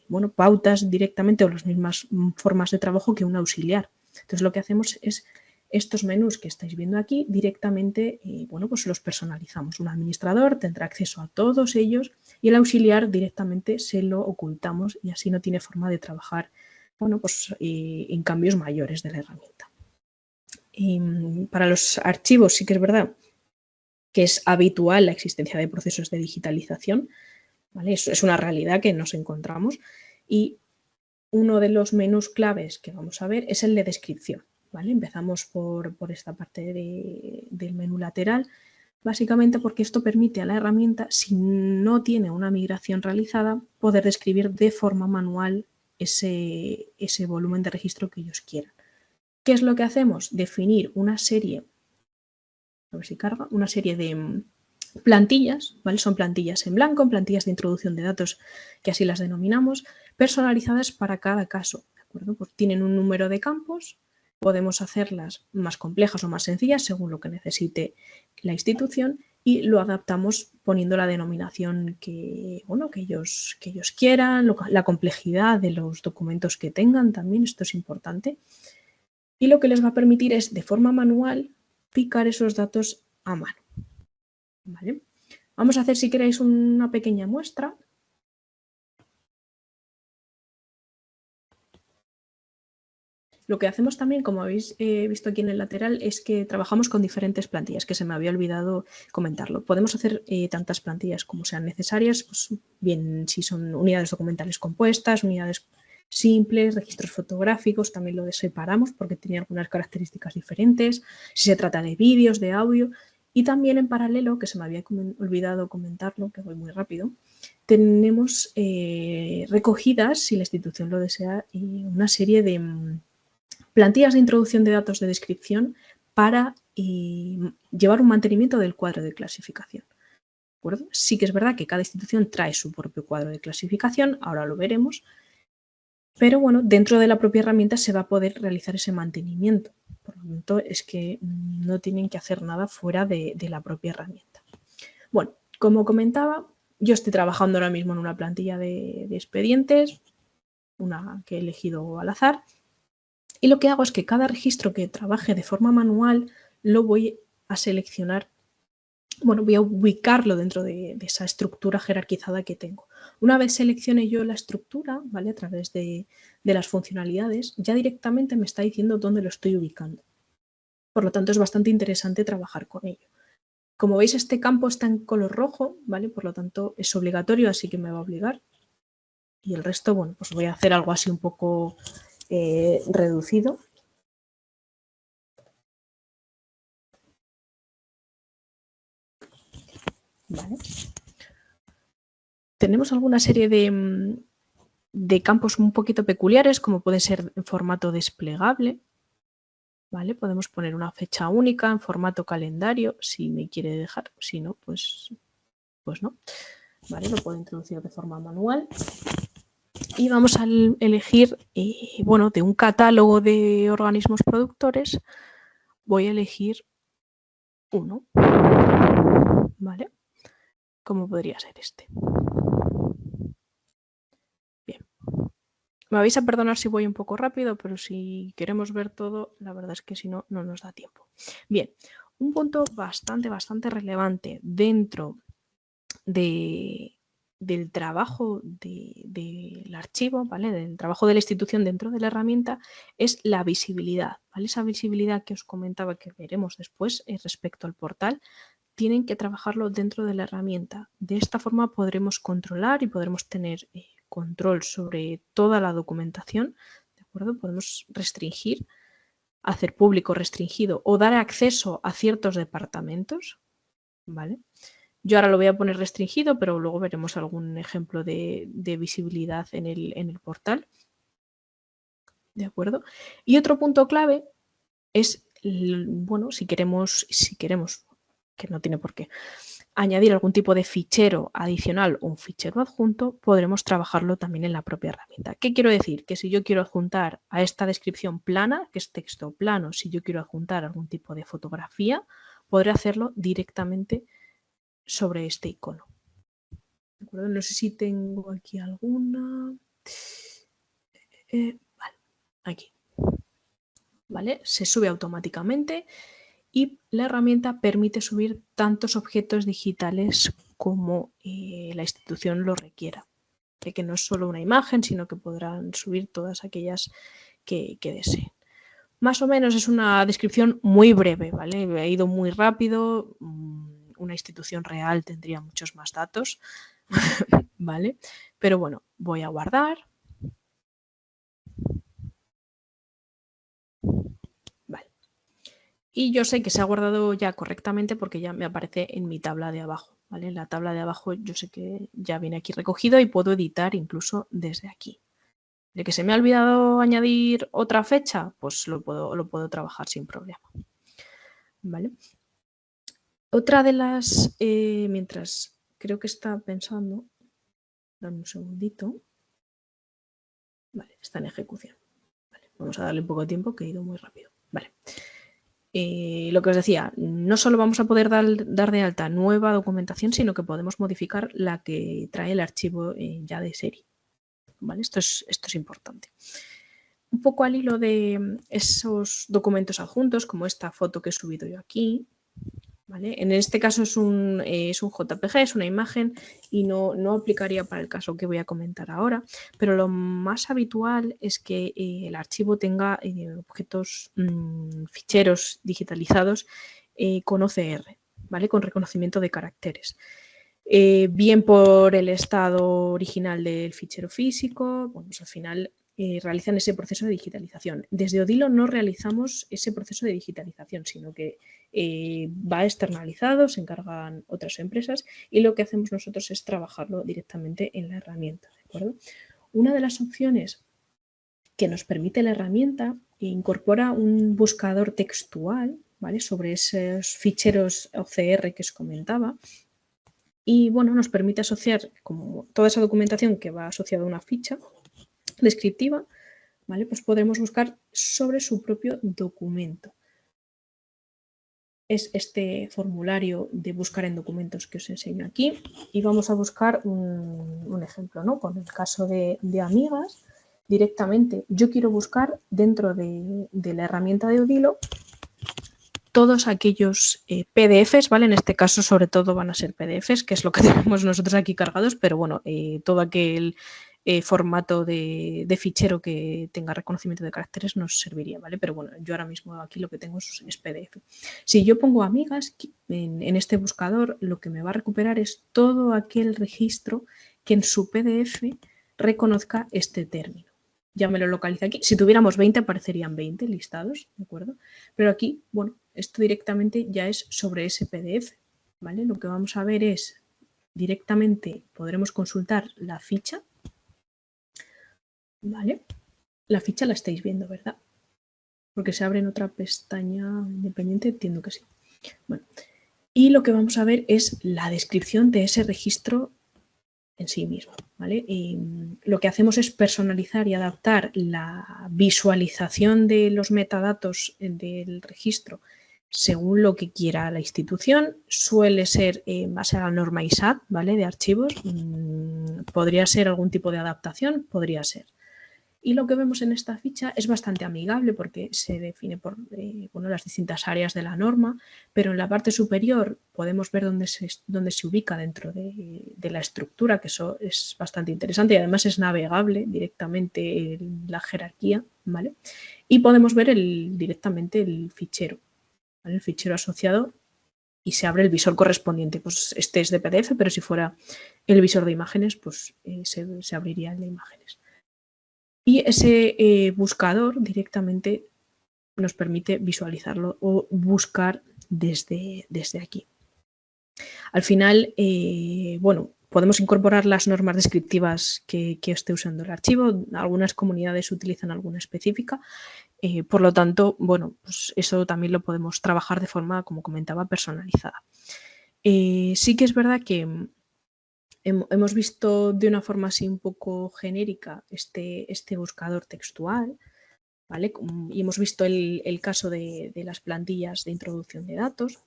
bueno, pautas directamente o las mismas formas de trabajo que un auxiliar. Entonces lo que hacemos es estos menús que estáis viendo aquí directamente, bueno, pues los personalizamos. Un administrador tendrá acceso a todos ellos y el auxiliar directamente se lo ocultamos y así no tiene forma de trabajar, bueno, pues en cambios mayores de la herramienta. Para los archivos sí que es verdad que es habitual la existencia de procesos de digitalización, ¿vale? Eso es una realidad que nos encontramos y uno de los menús claves que vamos a ver es el de descripción, ¿vale? Empezamos por esta parte del menú lateral, básicamente porque esto permite a la herramienta, si no tiene una migración realizada, poder describir de forma manual ese volumen de registro que ellos quieran. ¿Qué es lo que hacemos? Definir una serie, a ver si carga, una serie de plantillas, ¿vale? Son plantillas en blanco, plantillas de introducción de datos, que así las denominamos, personalizadas para cada caso, ¿de acuerdo? Pues tienen un número de campos, podemos hacerlas más complejas o más sencillas según lo que necesite la institución y lo adaptamos poniendo la denominación que, bueno, que ellos quieran, la complejidad de los documentos que tengan también, esto es importante. Y lo que les va a permitir es, de forma manual, picar esos datos a mano, ¿vale? Vamos a hacer, si queréis, una pequeña muestra. Lo que hacemos también, como habéis visto aquí en el lateral, es que trabajamos con diferentes plantillas, que se me había olvidado comentarlo. Podemos hacer tantas plantillas como sean necesarias, pues bien si son unidades documentales compuestas, unidades simples, registros fotográficos, también lo separamos porque tiene algunas características diferentes, si se trata de vídeos, de audio, y también en paralelo, que se me había olvidado comentarlo, que voy muy rápido, tenemos recogidas, si la institución lo desea, una serie de plantillas de introducción de datos de descripción para llevar un mantenimiento del cuadro de clasificación. ¿De acuerdo? Sí que es verdad que cada institución trae su propio cuadro de clasificación, ahora lo veremos, pero bueno, dentro de la propia herramienta se va a poder realizar ese mantenimiento. Por lo tanto, es que no tienen que hacer nada fuera de la propia herramienta. Bueno, como comentaba, yo estoy trabajando ahora mismo en una plantilla de expedientes, una que he elegido al azar, y lo que hago es que cada registro que trabaje de forma manual lo voy a seleccionar, bueno, voy a ubicarlo dentro de esa estructura jerarquizada que tengo. Una vez seleccione yo la estructura, ¿vale?, a través de las funcionalidades, ya directamente me está diciendo dónde lo estoy ubicando. Por lo tanto, es bastante interesante trabajar con ello. Como veis, este campo está en color rojo, ¿vale? Por lo tanto, es obligatorio, así que me va a obligar. Y el resto, bueno, pues voy a hacer algo así un poco reducido. ¿Vale? tenemos alguna serie de campos un poquito peculiares, como puede ser en formato desplegable. ¿Vale? Podemos poner una fecha única en formato calendario, si me quiere dejar. Si no, pues no. ¿Vale? Lo puedo introducir de forma manual. Y vamos a elegir, bueno, de un catálogo de organismos productores, voy a elegir uno. ¿Vale? Como podría ser este. Bien. Me vais a perdonar si voy un poco rápido, pero si queremos ver todo, la verdad es que si no, no nos da tiempo. Bien, un punto bastante relevante dentro del trabajo del archivo, ¿vale? Del trabajo de la institución dentro de la herramienta, es la visibilidad, ¿vale? Esa visibilidad que os comentaba que veremos después respecto al portal, tienen que trabajarlo dentro de la herramienta. De esta forma podremos controlar y podremos tener control sobre toda la documentación, ¿de acuerdo? Podemos restringir, hacer público restringido o dar acceso a ciertos departamentos, ¿vale? Yo ahora lo voy a poner restringido, pero luego veremos algún ejemplo de visibilidad en el portal. ¿De acuerdo? Y otro punto clave es, bueno, si queremos, que no tiene por qué, añadir algún tipo de fichero adicional o un fichero adjunto, podremos trabajarlo también en la propia herramienta. ¿Qué quiero decir? Que si yo quiero adjuntar a esta descripción plana, que es texto plano, si yo quiero adjuntar algún tipo de fotografía, podré hacerlo directamente sobre este icono. ¿De acuerdo? No sé si tengo aquí alguna. Vale, aquí. ¿Vale? Se sube automáticamente y la herramienta permite subir tantos objetos digitales como la institución lo requiera. De que no es solo una imagen, sino que podrán subir todas aquellas que deseen. Más o menos es una descripción muy breve, ¿vale? He ido muy rápido. Una institución real tendría muchos más datos, ¿vale? Pero bueno, voy a guardar. Vale. Y yo sé que se ha guardado ya correctamente porque ya me aparece en mi tabla de abajo, ¿vale? En la tabla de abajo yo sé que ya viene aquí recogido y puedo editar incluso desde aquí. ¿De que se me ha olvidado añadir otra fecha? Pues lo puedo trabajar sin problema. ¿Vale? Otra de las, mientras creo que está pensando, dame un segundito. Vale, está en ejecución. Vale, vamos a darle un poco de tiempo que he ido muy rápido. Vale. Lo que os decía, no solo vamos a poder dar de alta nueva documentación, sino que podemos modificar la que trae el archivo ya de serie. ¿Vale? Esto es importante. Un poco al hilo de esos documentos adjuntos, como esta foto que he subido yo aquí, ¿vale? En este caso es un JPG, es una imagen y no aplicaría para el caso que voy a comentar ahora, pero lo más habitual es que el archivo tenga objetos, ficheros digitalizados con OCR, ¿vale? Con reconocimiento de caracteres. Bien por el estado original del fichero físico, bueno, pues al final realizan ese proceso de digitalización. Desde Odilo no realizamos ese proceso de digitalización, sino que va externalizado, se encargan otras empresas y lo que hacemos nosotros es trabajarlo directamente en la herramienta, ¿de acuerdo? Una de las opciones que nos permite la herramienta incorpora un buscador textual, ¿vale? Sobre esos ficheros OCR que os comentaba. Y bueno, nos permite asociar como toda esa documentación que va asociada a una ficha descriptiva, ¿vale? Pues podremos buscar sobre su propio documento. Es este formulario de buscar en documentos que os enseño aquí y vamos a buscar un ejemplo, ¿no? Con el caso de amigas, directamente yo quiero buscar dentro de la herramienta de Odilo todos aquellos PDFs, ¿vale? En este caso, sobre todo, van a ser PDFs, que es lo que tenemos nosotros aquí cargados, pero bueno, todo aquel formato de fichero que tenga reconocimiento de caracteres nos serviría, ¿vale? Pero bueno, yo ahora mismo aquí lo que tengo es PDF. Si yo pongo amigas en este buscador, lo que me va a recuperar es todo aquel registro que en su PDF reconozca este término. Ya me lo localiza aquí. Si tuviéramos 20, aparecerían 20 listados, ¿de acuerdo? Pero aquí, bueno, esto directamente ya es sobre ese PDF, ¿vale? Lo que vamos a ver es directamente podremos consultar la ficha, ¿vale? La ficha la estáis viendo, ¿verdad? Porque se abre en otra pestaña independiente, entiendo que sí. Bueno, y lo que vamos a ver es la descripción de ese registro en sí mismo, ¿vale? Y lo que hacemos es personalizar y adaptar la visualización de los metadatos del registro según lo que quiera la institución. Suele ser en base a la norma ISAT, ¿vale? De archivos. Podría ser algún tipo de adaptación, podría ser. Y lo que vemos en esta ficha es bastante amigable porque se define por las distintas áreas de la norma, pero en la parte superior podemos ver dónde se ubica dentro de la estructura, que eso es bastante interesante y además es navegable directamente en la jerarquía, ¿vale? Y podemos ver directamente el fichero, ¿vale? El fichero asociado, y se abre el visor correspondiente. Pues este es de PDF, pero si fuera el visor de imágenes, pues se abriría el de imágenes. Y ese buscador directamente nos permite visualizarlo o buscar desde aquí. Al final, bueno, podemos incorporar las normas descriptivas que esté usando el archivo. Algunas comunidades utilizan alguna específica. Por lo tanto, bueno, pues eso también lo podemos trabajar de forma, como comentaba, personalizada. Sí que es verdad que hemos visto de una forma así un poco genérica este buscador textual, ¿vale? Y hemos visto el caso de las plantillas de introducción de datos,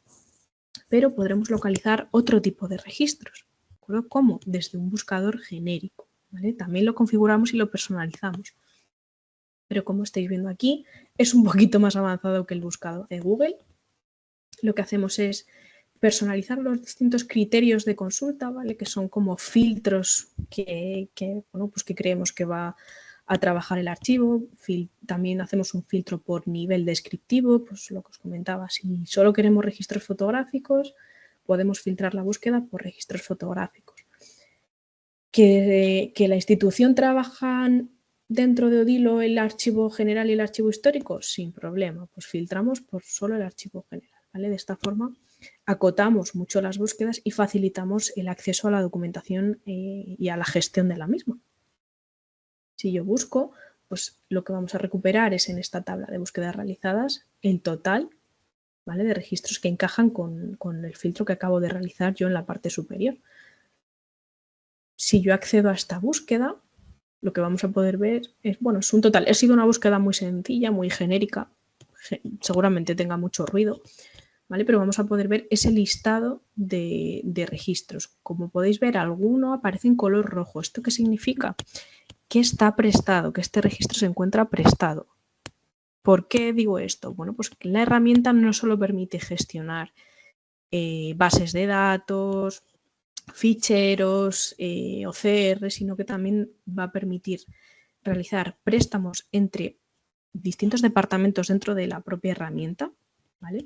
pero podremos localizar otro tipo de registros, ¿de acuerdo? Como desde un buscador genérico, ¿vale? También lo configuramos y lo personalizamos. Pero como estáis viendo aquí, es un poquito más avanzado que el buscador de Google. Lo que hacemos es personalizar los distintos criterios de consulta, ¿vale? Que son como filtros que creemos que va a trabajar el archivo. También hacemos un filtro por nivel descriptivo, pues lo que os comentaba, si solo queremos registros fotográficos, podemos filtrar la búsqueda por registros fotográficos. Que la institución trabaja dentro de Odilo el archivo general y el archivo histórico, sin problema, pues filtramos por solo el archivo general, ¿vale? De esta forma acotamos mucho las búsquedas y facilitamos el acceso a la documentación y a la gestión de la misma. Si yo busco, pues lo que vamos a recuperar es en esta tabla de búsquedas realizadas el total, ¿vale? De registros que encajan con el filtro que acabo de realizar yo en la parte superior. Si yo accedo a esta búsqueda, lo que vamos a poder ver es, bueno, es un total. Ha sido una búsqueda muy sencilla, muy genérica, seguramente tenga mucho ruido, ¿vale? Pero vamos a poder ver ese listado de registros. Como podéis ver, alguno aparece en color rojo. ¿Esto qué significa? Que está prestado, que este registro se encuentra prestado. ¿Por qué digo esto? Bueno, pues que la herramienta no solo permite gestionar bases de datos, ficheros, OCR, sino que también va a permitir realizar préstamos entre distintos departamentos dentro de la propia herramienta, ¿vale?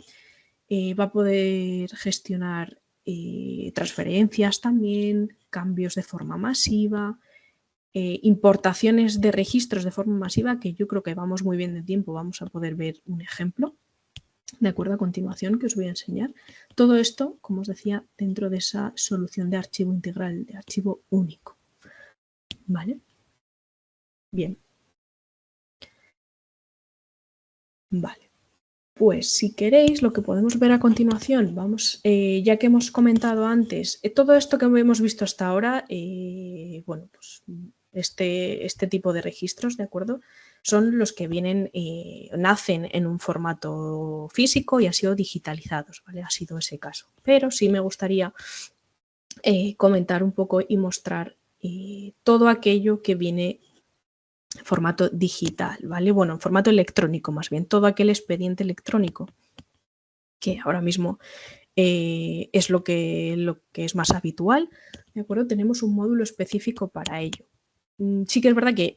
Va a poder gestionar transferencias también, cambios de forma masiva, importaciones de registros de forma masiva, que yo creo que vamos muy bien de tiempo, vamos a poder ver un ejemplo, de acuerdo, a continuación, que os voy a enseñar. Todo esto, como os decía, dentro de esa solución de archivo integral, de archivo único, ¿vale? Bien. Vale. Pues si queréis, lo que podemos ver a continuación, vamos, ya que hemos comentado antes, todo esto que hemos visto hasta ahora, bueno, pues este tipo de registros, ¿de acuerdo? Son los que vienen, nacen en un formato físico y han sido digitalizados, ¿vale? Ha sido ese caso. Pero sí me gustaría comentar un poco y mostrar todo aquello que viene en formato digital, ¿vale? Bueno, en formato electrónico más bien, todo aquel expediente electrónico que ahora mismo es lo que es más habitual, ¿de acuerdo? Tenemos un módulo específico para ello. Sí que es verdad que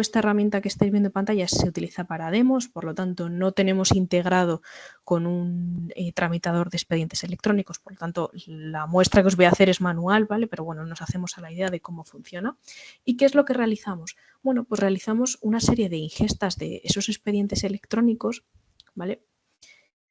esta herramienta que estáis viendo en pantalla se utiliza para demos, por lo tanto no tenemos integrado con un tramitador de expedientes electrónicos, por lo tanto la muestra que os voy a hacer es manual, ¿vale? Pero bueno, nos hacemos a la idea de cómo funciona. ¿Y qué es lo que realizamos? Bueno, pues realizamos una serie de ingestas de esos expedientes electrónicos, ¿vale?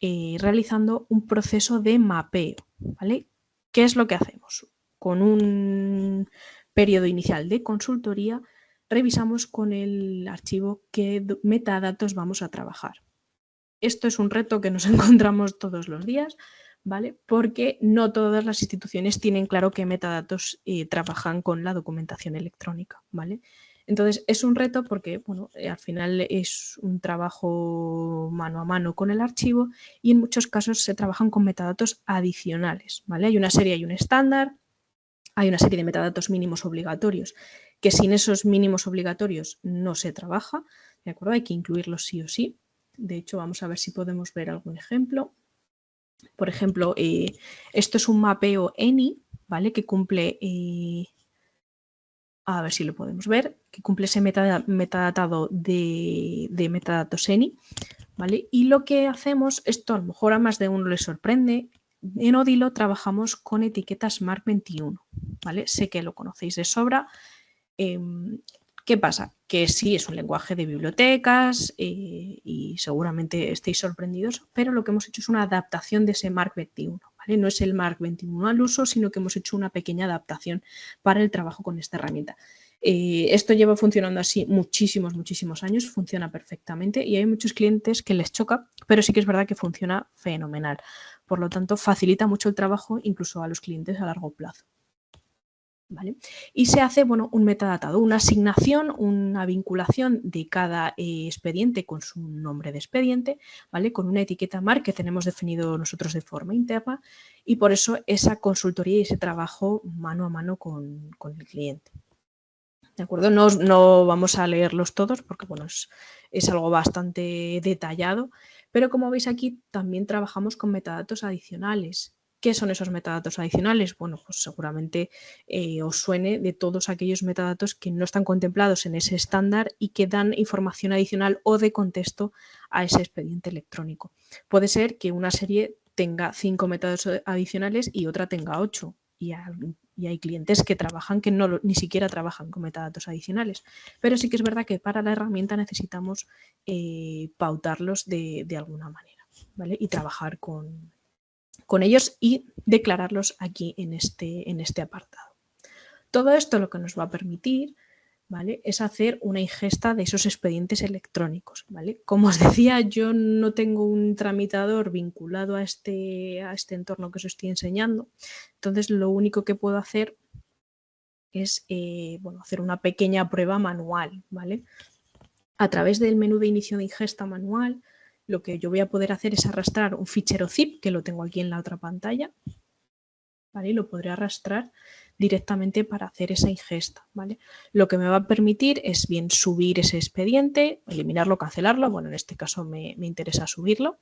Realizando un proceso de mapeo, ¿vale? ¿Qué es lo que hacemos? con un periodo inicial de consultoría, revisamos con el archivo qué metadatos vamos a trabajar. Esto es un reto que nos encontramos todos los días, ¿vale? Porque no todas las instituciones tienen claro qué metadatos trabajan con la documentación electrónica, ¿vale? Entonces, es un reto porque, bueno, al final es un trabajo mano a mano con el archivo y en muchos casos se trabajan con metadatos adicionales, ¿vale? Hay una serie y un estándar, hay una serie de metadatos mínimos obligatorios que sin esos mínimos obligatorios no se trabaja, ¿de acuerdo? Hay que incluirlos sí o sí. De hecho, vamos a ver si podemos ver algún ejemplo. Por ejemplo, esto es un mapeo ENI, ¿vale? Que cumple, a ver si lo podemos ver, que cumple ese metadatado de metadatos ENI, ¿vale? Y lo que hacemos, esto a lo mejor a más de uno le sorprende, en Odilo trabajamos con etiquetas MARC 21, ¿vale? Sé que lo conocéis de sobra. ¿Qué pasa? Que sí, es un lenguaje de bibliotecas y seguramente estéis sorprendidos, pero lo que hemos hecho es una adaptación de ese MARC 21, ¿vale? No es el MARC 21 al uso, sino que hemos hecho una pequeña adaptación para el trabajo con esta herramienta. Esto lleva funcionando así muchísimos años, funciona perfectamente y hay muchos clientes que les choca, pero sí que es verdad que funciona fenomenal. Por lo tanto, facilita mucho el trabajo incluso a los clientes a largo plazo. ¿Vale? Y se hace, bueno, un metadatado, una asignación, una vinculación de cada expediente con su nombre de expediente, ¿vale? Con una etiqueta MARC que tenemos definido nosotros de forma interna y por eso esa consultoría y ese trabajo mano a mano con el cliente. ¿De acuerdo? No vamos a leerlos todos porque, bueno, es algo bastante detallado, pero como veis aquí también trabajamos con metadatos adicionales. ¿Qué son esos metadatos adicionales? Bueno, pues seguramente os suene de todos aquellos metadatos que no están contemplados en ese estándar y que dan información adicional o de contexto a ese expediente electrónico. Puede ser que una serie tenga 5 metadatos adicionales y otra tenga 8 y hay clientes que trabajan que ni siquiera trabajan con metadatos adicionales. Pero sí que es verdad que para la herramienta necesitamos pautarlos de alguna manera, ¿vale? Y trabajar con ellos y declararlos aquí en este apartado. Todo esto lo que nos va a permitir, ¿vale? Es hacer una ingesta de esos expedientes electrónicos, ¿vale? Como os decía, yo no tengo un tramitador vinculado a este entorno que os estoy enseñando, entonces lo único que puedo hacer es bueno, hacer una pequeña prueba manual, ¿vale? A través del menú de inicio de ingesta manual, lo que yo voy a poder hacer es arrastrar un fichero zip, que lo tengo aquí en la otra pantalla, ¿vale? Y lo podré arrastrar directamente para hacer esa ingesta, ¿vale? Lo que me va a permitir es bien subir ese expediente, eliminarlo, cancelarlo, bueno, en este caso me interesa subirlo,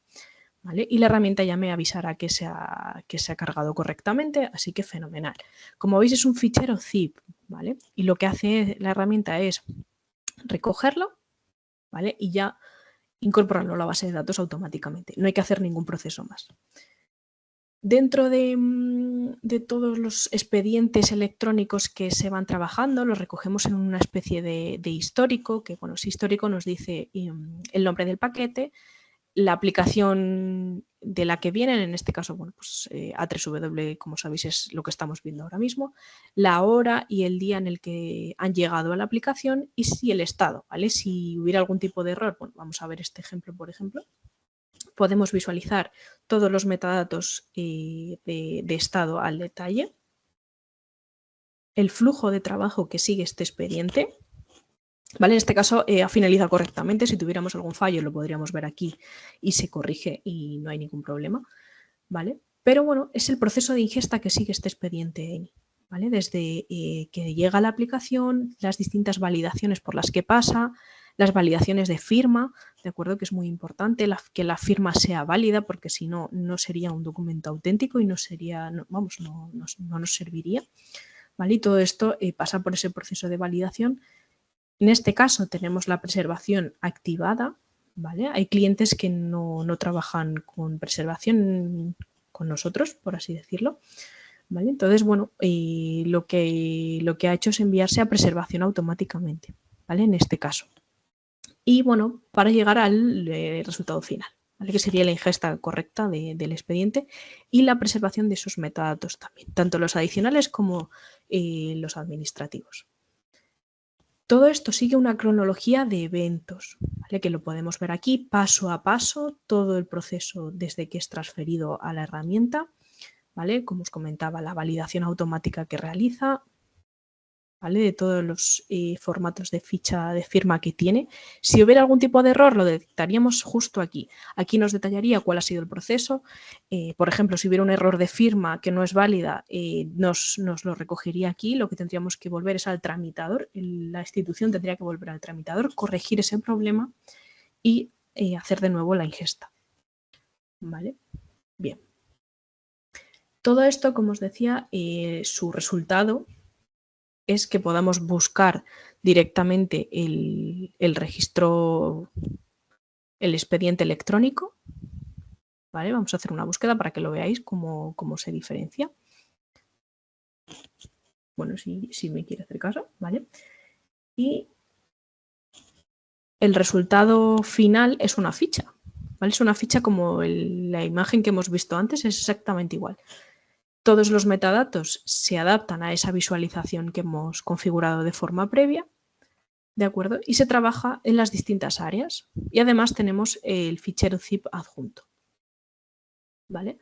¿vale? Y la herramienta ya me avisará que se ha cargado correctamente, así que fenomenal. Como veis es un fichero zip, ¿vale? Y lo que hace la herramienta es recogerlo, ¿vale? Y ya incorporarlo a la base de datos automáticamente. No hay que hacer ningún proceso más. Dentro de todos los expedientes electrónicos que se van trabajando, los recogemos en una especie de histórico, que bueno, ese histórico nos dice el nombre del paquete, la aplicación de la que vienen, en este caso, bueno, pues A3W, como sabéis, es lo que estamos viendo ahora mismo, la hora y el día en el que han llegado a la aplicación y si el estado, ¿vale? Si hubiera algún tipo de error, bueno, vamos a ver este ejemplo, por ejemplo. Podemos visualizar todos los metadatos de estado al detalle, el flujo de trabajo que sigue este expediente, ¿vale? En este caso ha finalizado correctamente, si tuviéramos algún fallo lo podríamos ver aquí y se corrige y no hay ningún problema, ¿vale? Pero bueno, es el proceso de ingesta que sigue este expediente ENI, ¿vale? Desde que llega a la aplicación, las distintas validaciones por las que pasa, las validaciones de firma, ¿de acuerdo? Que es muy importante que la firma sea válida porque si no, no sería un documento auténtico y no nos serviría, ¿vale? Y todo esto pasa por ese proceso de validación. En este caso tenemos la preservación activada, ¿vale? Hay clientes que no trabajan con preservación con nosotros, por así decirlo, ¿vale? Entonces, bueno, lo que ha hecho es enviarse a preservación automáticamente, ¿vale? En este caso. Y bueno, para llegar al resultado final, ¿vale? Que sería la ingesta correcta del expediente, y la preservación de esos metadatos también, tanto los adicionales como los administrativos. Todo esto sigue una cronología de eventos, ¿vale? Que lo podemos ver aquí paso a paso, todo el proceso desde que es transferido a la herramienta, ¿vale? Como os comentaba, la validación automática que realiza, ¿vale? De todos los formatos de ficha de firma que tiene. Si hubiera algún tipo de error, lo detectaríamos justo aquí. Aquí nos detallaría cuál ha sido el proceso. Por ejemplo, si hubiera un error de firma que no es válida, nos lo recogería aquí. Lo que tendríamos que volver es al tramitador. La institución tendría que volver al tramitador, corregir ese problema y hacer de nuevo la ingesta. ¿Vale? Bien. Todo esto, como os decía, su resultado es que podamos buscar directamente el registro, el expediente electrónico. ¿Vale? Vamos a hacer una búsqueda para que lo veáis cómo se diferencia. Bueno, si me quiere hacer caso, ¿vale? Y el resultado final es una ficha, ¿vale? Es una ficha como la imagen que hemos visto antes, es exactamente igual. Todos los metadatos se adaptan a esa visualización que hemos configurado de forma previa, ¿de acuerdo? Y se trabaja en las distintas áreas. Y además tenemos el fichero zip adjunto, ¿vale?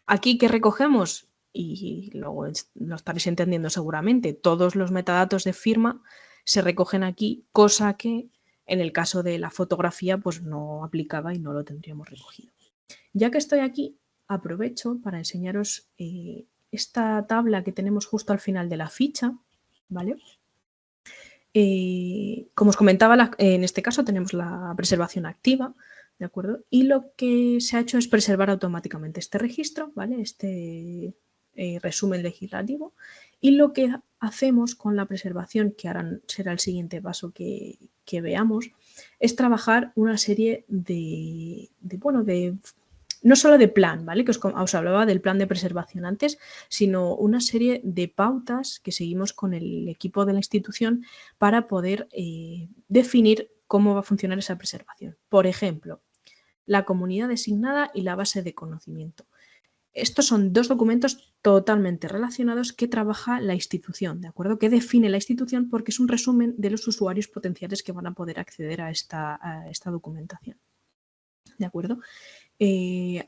Aquí, ¿qué recogemos? Y luego lo estaréis entendiendo seguramente, todos los metadatos de firma se recogen aquí, cosa que en el caso de la fotografía pues no aplicaba y no lo tendríamos recogido. Ya que estoy aquí, aprovecho para enseñaros esta tabla que tenemos justo al final de la ficha, ¿vale? Como os comentaba, en este caso tenemos la preservación activa, ¿de acuerdo? Y lo que se ha hecho es preservar automáticamente este registro, ¿vale? Este resumen legislativo. Y lo que hacemos con la preservación, que ahora será el siguiente paso que veamos, es trabajar una serie no solo de plan, ¿vale? Que os hablaba del plan de preservación antes, sino una serie de pautas que seguimos con el equipo de la institución para poder definir cómo va a funcionar esa preservación. Por ejemplo, la comunidad designada y la base de conocimiento. Estos son dos documentos totalmente relacionados que trabaja la institución, ¿de acuerdo? Que define la institución porque es un resumen de los usuarios potenciales que van a poder acceder a esta documentación, ¿de acuerdo?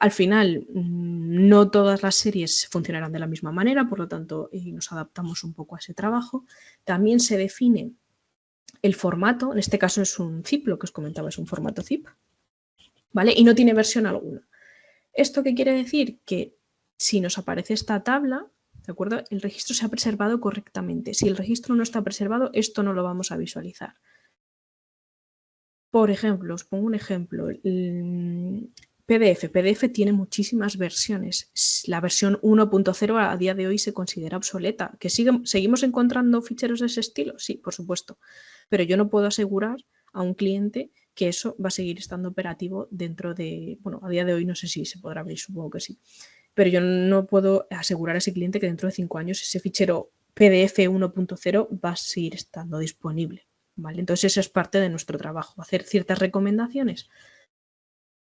Al final, no todas las series funcionarán de la misma manera, por lo tanto, nos adaptamos un poco a ese trabajo. También se define el formato, en este caso es un zip, lo que os comentaba es un formato zip, ¿vale? Y no tiene versión alguna. ¿Esto qué quiere decir? Que si nos aparece esta tabla, ¿de acuerdo? El registro se ha preservado correctamente. Si el registro no está preservado, esto no lo vamos a visualizar. Por ejemplo, os pongo un ejemplo. PDF tiene muchísimas versiones. La versión 1.0 a día de hoy se considera obsoleta. ¿Que seguimos encontrando ficheros de ese estilo? Sí, por supuesto. Pero yo no puedo asegurar a un cliente que eso va a seguir estando operativo dentro de... Bueno, a día de hoy no sé si se podrá abrir, supongo que sí. Pero yo no puedo asegurar a ese cliente que dentro de 5 años ese fichero PDF 1.0 va a seguir estando disponible, ¿vale? Entonces eso es parte de nuestro trabajo, hacer ciertas recomendaciones.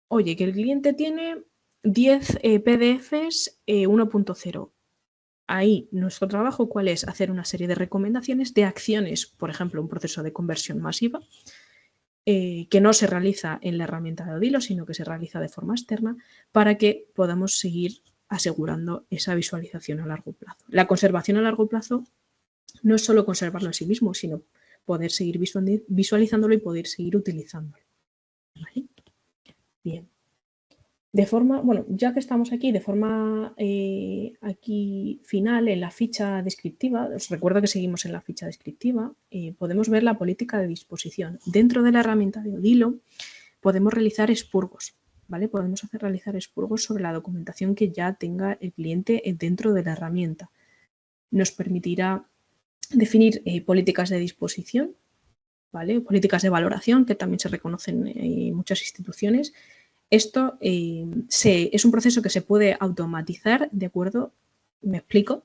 Oye, que el cliente tiene 10 PDFs 1.0. Ahí nuestro trabajo, ¿cuál es? Hacer una serie de recomendaciones de acciones, por ejemplo, un proceso de conversión masiva, que no se realiza en la herramienta de Odilo, sino que se realiza de forma externa, para que podamos seguir asegurando esa visualización a largo plazo. La conservación a largo plazo no es solo conservarlo en sí mismo, sino poder seguir visualizándolo y poder seguir utilizándolo. ¿Vale? Bien. De forma, bueno, ya que estamos aquí, de forma aquí final, en la ficha descriptiva, os recuerdo que seguimos en la ficha descriptiva, podemos ver la política de disposición. Dentro de la herramienta de Odilo podemos realizar expurgos, ¿vale? Podemos realizar expurgos sobre la documentación que ya tenga el cliente dentro de la herramienta. Nos permitirá definir políticas de disposición, ¿vale? Políticas de valoración, que también se reconocen en muchas instituciones. Esto es un proceso que se puede automatizar, ¿de acuerdo? Me explico,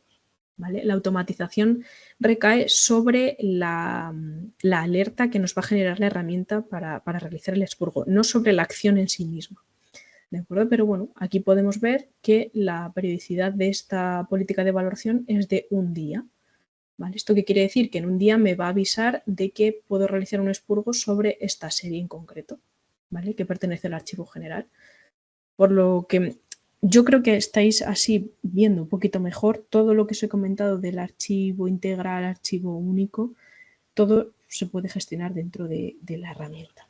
¿vale? La automatización recae sobre la alerta que nos va a generar la herramienta para realizar el expurgo, no sobre la acción en sí misma. ¿De acuerdo? Pero bueno, aquí podemos ver que la periodicidad de esta política de evaluación es de un día. ¿Vale? ¿Esto qué quiere decir? Que en un día me va a avisar de que puedo realizar un expurgo sobre esta serie en concreto, ¿vale? Que pertenece al archivo general. Por lo que yo creo que estáis así viendo un poquito mejor todo lo que os he comentado del archivo integral, archivo único, todo se puede gestionar dentro de la herramienta.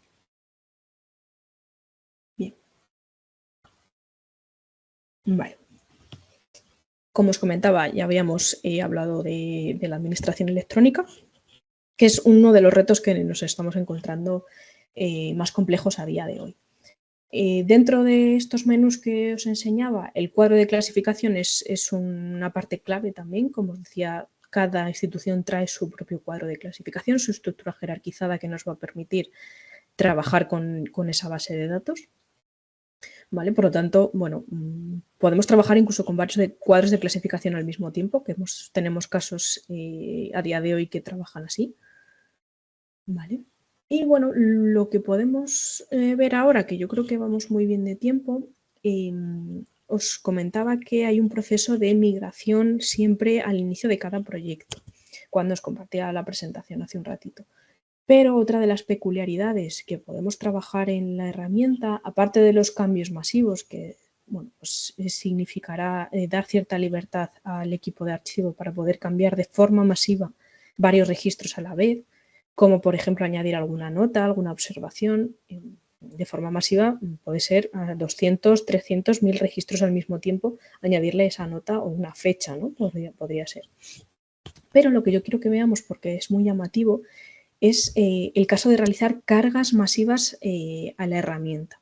Bien. Vale. Como os comentaba, ya habíamos hablado de la administración electrónica, que es uno de los retos que nos estamos encontrando más complejos a día de hoy. Dentro de estos menús que os enseñaba, el cuadro de clasificación es una parte clave también. Como os decía, cada institución trae su propio cuadro de clasificación, su estructura jerarquizada que nos va a permitir trabajar con esa base de datos. ¿Vale? Por lo tanto, bueno, podemos trabajar incluso con varios cuadros de clasificación al mismo tiempo, que tenemos casos a día de hoy que trabajan así. ¿Vale? Y bueno, lo que podemos ver ahora, que yo creo que vamos muy bien de tiempo, os comentaba que hay un proceso de migración siempre al inicio de cada proyecto, cuando os compartía la presentación hace un ratito. Pero otra de las peculiaridades que podemos trabajar en la herramienta, aparte de los cambios masivos, que bueno, pues significará dar cierta libertad al equipo de archivo para poder cambiar de forma masiva varios registros a la vez, como por ejemplo añadir alguna nota, alguna observación. De forma masiva puede ser a 200, 300, 1000 registros al mismo tiempo, añadirle esa nota o una fecha, ¿no? Podría ser. Pero lo que yo quiero que veamos, porque es muy llamativo, es el caso de realizar cargas masivas a la herramienta.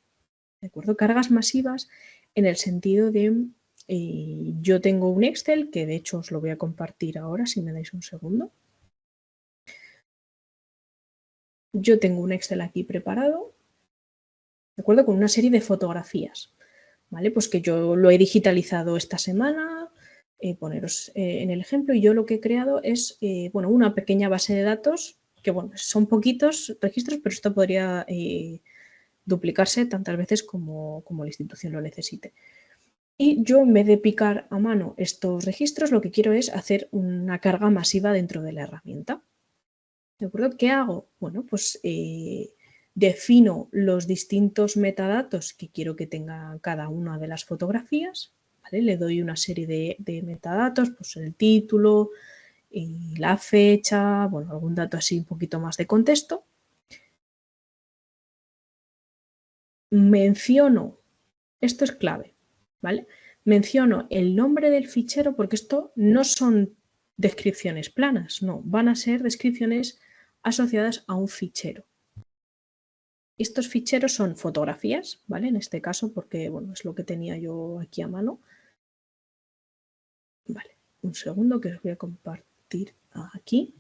¿De acuerdo? Cargas masivas en el sentido de yo tengo un Excel, que de hecho os lo voy a compartir ahora, si me dais un segundo. Yo tengo un Excel aquí preparado, ¿de acuerdo? Con una serie de fotografías, ¿vale? Pues que yo lo he digitalizado esta semana, poneros en el ejemplo, y yo lo que he creado es, bueno, una pequeña base de datos, que bueno, son poquitos registros, pero esto podría duplicarse tantas veces como la institución lo necesite. Y yo, en vez de picar a mano estos registros, lo que quiero es hacer una carga masiva dentro de la herramienta. ¿De acuerdo? ¿Qué hago? Bueno, pues defino los distintos metadatos que quiero que tenga cada una de las fotografías. ¿Vale? Le doy una serie de metadatos, pues el título, la fecha, bueno, algún dato así un poquito más de contexto. Menciono, esto es clave, ¿vale? Menciono el nombre del fichero porque esto no son descripciones planas, no, van a ser descripciones asociadas a un fichero. Estos ficheros son fotografías, ¿vale? En este caso, porque bueno, es lo que tenía yo aquí a mano. Vale, un segundo que os voy a compartir aquí,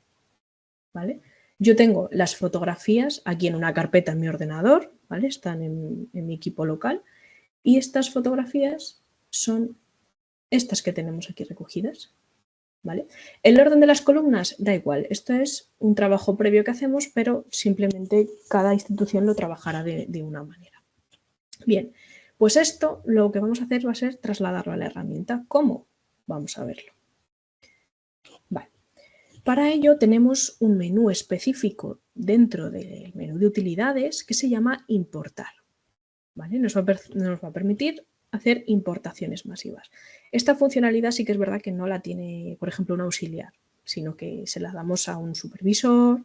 ¿vale? Yo tengo las fotografías aquí en una carpeta en mi ordenador, ¿vale? Están en mi equipo local y estas fotografías son estas que tenemos aquí recogidas, ¿vale? El orden de las columnas da igual, esto es un trabajo previo que hacemos, pero simplemente cada institución lo trabajará de una manera. Bien, pues esto lo que vamos a hacer va a ser trasladarlo a la herramienta. ¿Cómo? Vamos a verlo. Vale. Para ello tenemos un menú específico dentro del menú de utilidades que se llama importar. ¿Vale? Nos va a permitir hacer importaciones masivas. Esta funcionalidad sí que es verdad que no la tiene, por ejemplo, un auxiliar, sino que se la damos a un supervisor,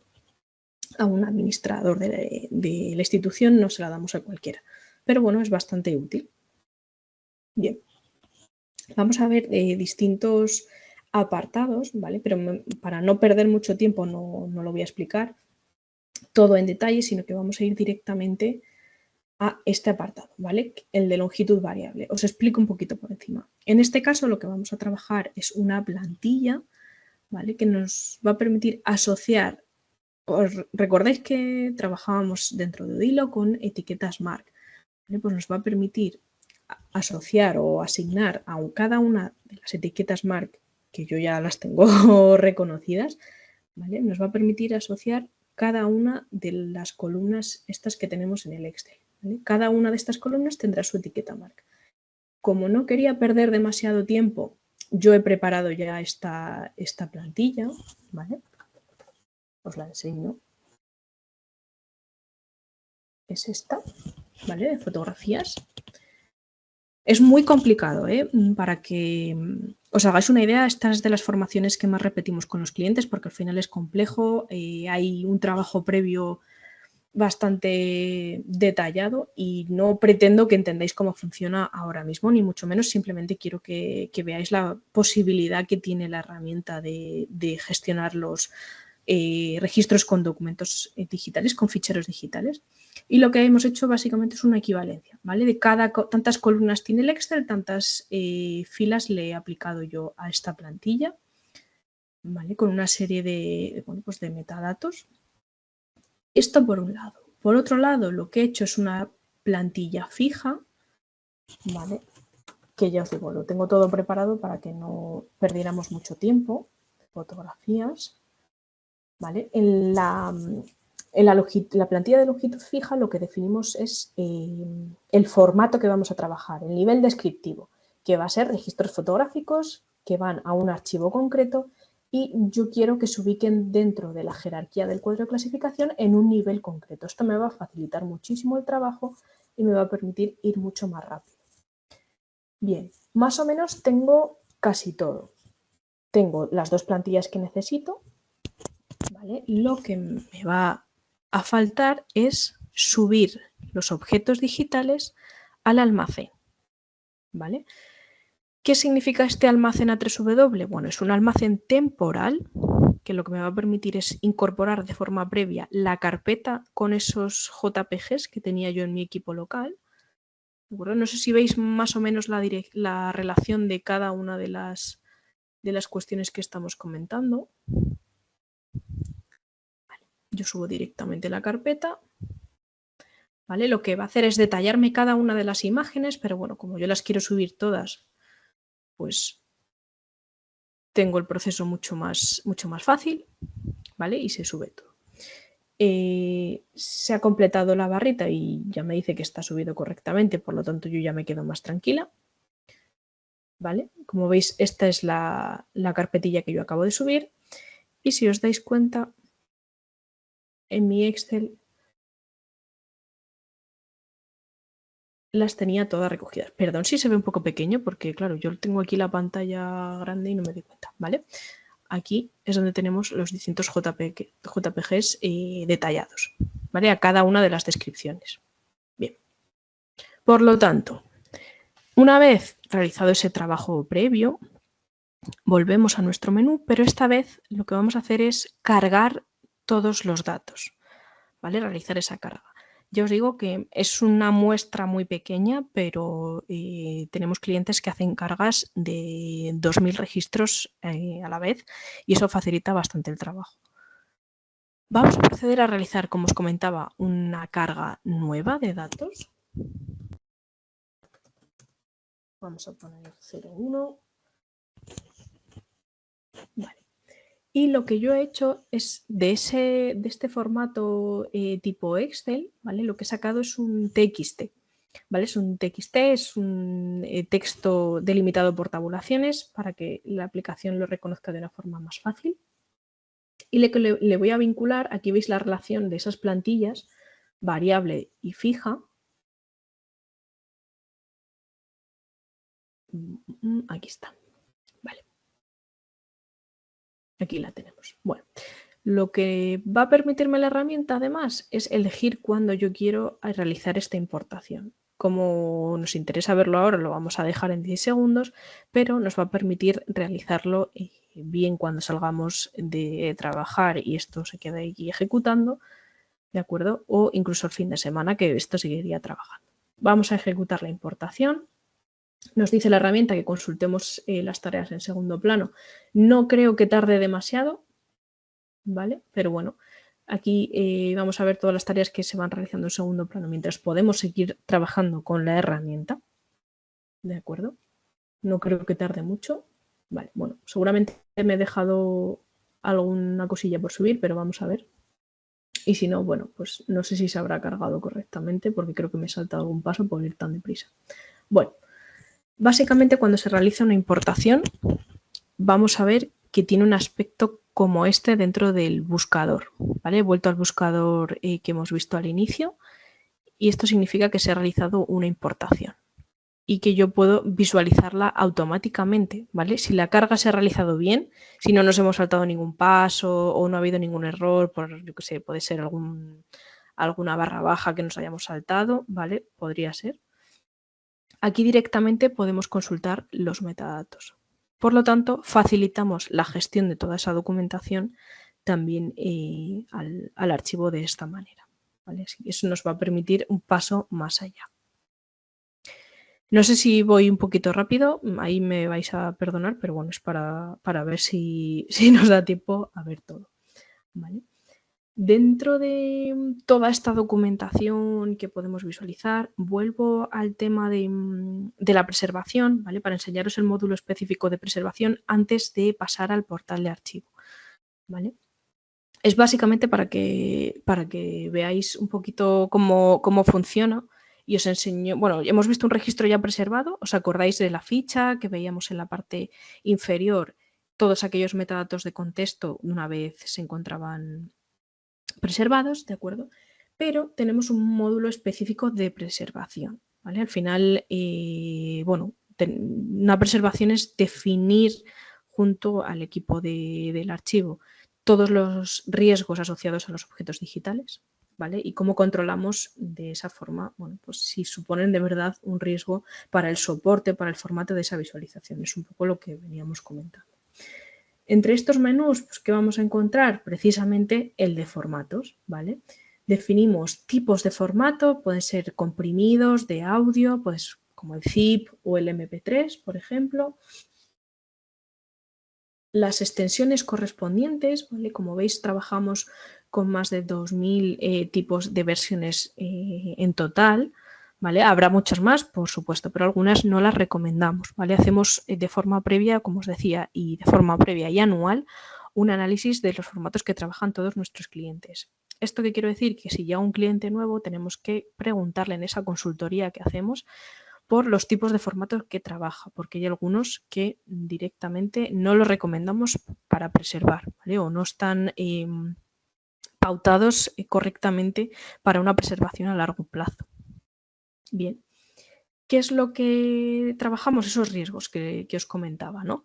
a un administrador de la institución, no se la damos a cualquiera. Pero bueno, es bastante útil. Bien, vamos a ver distintos apartados, ¿vale? Pero para no perder mucho tiempo no lo voy a explicar todo en detalle, sino que vamos a ir directamente a este apartado, ¿vale? El de longitud variable. Os explico un poquito por encima. En este caso lo que vamos a trabajar es una plantilla, ¿vale? Que nos va a permitir asociar. ¿Os recordáis que trabajábamos dentro de Odilo con etiquetas mark? ¿Vale? Pues nos va a permitir asociar o asignar a cada una de las etiquetas mark, que yo ya las tengo reconocidas, ¿vale? Nos va a permitir asociar cada una de las columnas estas que tenemos en el Excel. ¿vale? Cada una de estas columnas tendrá su etiqueta marca. Como no quería perder demasiado tiempo, yo he preparado ya esta plantilla, ¿vale? Os la enseño. Es esta, ¿vale? De fotografías. Es muy complicado, ¿eh? Para que os hagáis una idea, esta es de las formaciones que más repetimos con los clientes porque al final es complejo, hay un trabajo previo bastante detallado y no pretendo que entendáis cómo funciona ahora mismo, ni mucho menos, simplemente quiero que veáis la posibilidad que tiene la herramienta de gestionar los registros con documentos digitales, con ficheros digitales. Y lo que hemos hecho básicamente es una equivalencia, ¿vale? De tantas columnas tiene el Excel, tantas filas le he aplicado yo a esta plantilla, ¿vale? Con una serie de, bueno, pues de metadatos. Esto por un lado. Por otro lado, lo que he hecho es una plantilla fija, ¿vale? Que ya os digo, lo tengo todo preparado para que no perdiéramos mucho tiempo. Fotografías, ¿vale? En la plantilla de longitud fija lo que definimos es el formato que vamos a trabajar, el nivel descriptivo, que va a ser registros fotográficos que van a un archivo concreto y yo quiero que se ubiquen dentro de la jerarquía del cuadro de clasificación en un nivel concreto. Esto me va a facilitar muchísimo el trabajo y me va a permitir ir mucho más rápido. Bien, más o menos tengo casi todo. Tengo las dos plantillas que necesito, ¿vale? Lo que me va a faltar es subir los objetos digitales al almacén, ¿vale? ¿Qué significa este almacén A3W? Bueno, es un almacén temporal que lo que me va a permitir es incorporar de forma previa la carpeta con esos JPGs que tenía yo en mi equipo local. ¿De acuerdo? No sé si veis más o menos la relación de cada una de las cuestiones que estamos comentando. Vale. Yo subo directamente la carpeta. ¿Vale? Lo que va a hacer es detallarme cada una de las imágenes, pero bueno, como yo las quiero subir todas, pues tengo el proceso mucho más fácil, ¿vale? Y se sube todo. Se ha completado la barrita y ya me dice que está subido correctamente, por lo tanto yo ya me quedo más tranquila, ¿vale? Como veis, esta es la carpetilla que yo acabo de subir y si os dais cuenta, en mi Excel las tenía todas recogidas. Perdón si se ve un poco pequeño porque, claro, yo tengo aquí la pantalla grande y no me doy cuenta, ¿vale? Aquí es donde tenemos los distintos JPGs detallados, ¿vale? A cada una de las descripciones. Bien. Por lo tanto, una vez realizado ese trabajo previo, volvemos a nuestro menú, pero esta vez lo que vamos a hacer es cargar todos los datos, ¿vale? Realizar esa carga. Ya os digo que es una muestra muy pequeña, pero tenemos clientes que hacen cargas de 2000 registros a la vez y eso facilita bastante el trabajo. Vamos a proceder a realizar, como os comentaba, una carga nueva de datos. Vamos a poner 01. Vale. Y lo que yo he hecho es de este formato tipo Excel, ¿vale? Lo que he sacado es un TXT, ¿vale? Es un TXT, es un texto delimitado por tabulaciones para que la aplicación lo reconozca de una forma más fácil. Y le voy a vincular, aquí veis la relación de esas plantillas, variable y fija. Aquí está. Vale. Aquí la tenemos. Bueno, lo que va a permitirme la herramienta además es elegir cuándo yo quiero realizar esta importación. Como nos interesa verlo ahora, lo vamos a dejar en 10 segundos, pero nos va a permitir realizarlo bien cuando salgamos de trabajar y esto se quede ahí ejecutando, ¿de acuerdo? O incluso el fin de semana que esto seguiría trabajando. Vamos a ejecutar la importación. Nos dice la herramienta que consultemos las tareas en segundo plano. No creo que tarde demasiado, ¿vale? Pero bueno, aquí vamos a ver todas las tareas que se van realizando en segundo plano mientras podemos seguir trabajando con la herramienta, ¿de acuerdo? No creo que tarde mucho. Vale, bueno, seguramente me he dejado alguna cosilla por subir, pero vamos a ver. Y si no, bueno, pues no sé si se habrá cargado correctamente porque creo que me he saltado algún paso por ir tan deprisa. Bueno, básicamente cuando se realiza una importación vamos a ver que tiene un aspecto como este dentro del buscador, ¿vale? He vuelto al buscador que hemos visto al inicio y esto significa que se ha realizado una importación y que yo puedo visualizarla automáticamente, ¿vale? Si la carga se ha realizado bien, si no nos hemos saltado ningún paso o no ha habido ningún error, por, yo qué sé, puede ser alguna barra baja que nos hayamos saltado, ¿vale? Podría ser. Aquí directamente podemos consultar los metadatos. Por lo tanto, facilitamos la gestión de toda esa documentación también al archivo de esta manera, ¿vale? Así que eso nos va a permitir un paso más allá. No sé si voy un poquito rápido, ahí me vais a perdonar, pero bueno, es para ver si nos da tiempo a ver todo, ¿vale? Dentro de toda esta documentación que podemos visualizar, vuelvo al tema de la preservación, ¿vale? Para enseñaros el módulo específico de preservación antes de pasar al portal de archivo, ¿vale? Es básicamente para que veáis un poquito cómo funciona y os enseño, bueno, hemos visto un registro ya preservado, ¿os acordáis de la ficha que veíamos en la parte inferior? Todos aquellos metadatos de contexto una vez se encontraban preservados, ¿de acuerdo? Pero tenemos un módulo específico de preservación, ¿vale? Al final, bueno, una preservación es definir junto al equipo del archivo todos los riesgos asociados a los objetos digitales, ¿vale? Y cómo controlamos de esa forma, bueno, pues si suponen de verdad un riesgo para el soporte, para el formato de esa visualización. Es un poco lo que veníamos comentando. Entre estos menús, pues, ¿qué vamos a encontrar? Precisamente el de formatos, ¿vale? Definimos tipos de formato, pueden ser comprimidos de audio, pues como el zip o el MP3, por ejemplo. Las extensiones correspondientes, ¿vale? Como veis, trabajamos con más de 2000 tipos de versiones en total, ¿vale? Habrá muchas más, por supuesto, pero algunas no las recomendamos, ¿vale? Hacemos de forma previa, como os decía, y de forma previa y anual, un análisis de los formatos que trabajan todos nuestros clientes. ¿Esto qué quiero decir? Que si llega un cliente nuevo, tenemos que preguntarle en esa consultoría que hacemos por los tipos de formatos que trabaja, porque hay algunos que directamente no los recomendamos para preservar, ¿vale? O no están pautados correctamente para una preservación a largo plazo. Bien, ¿qué es lo que trabajamos? Esos riesgos que os comentaba, ¿no?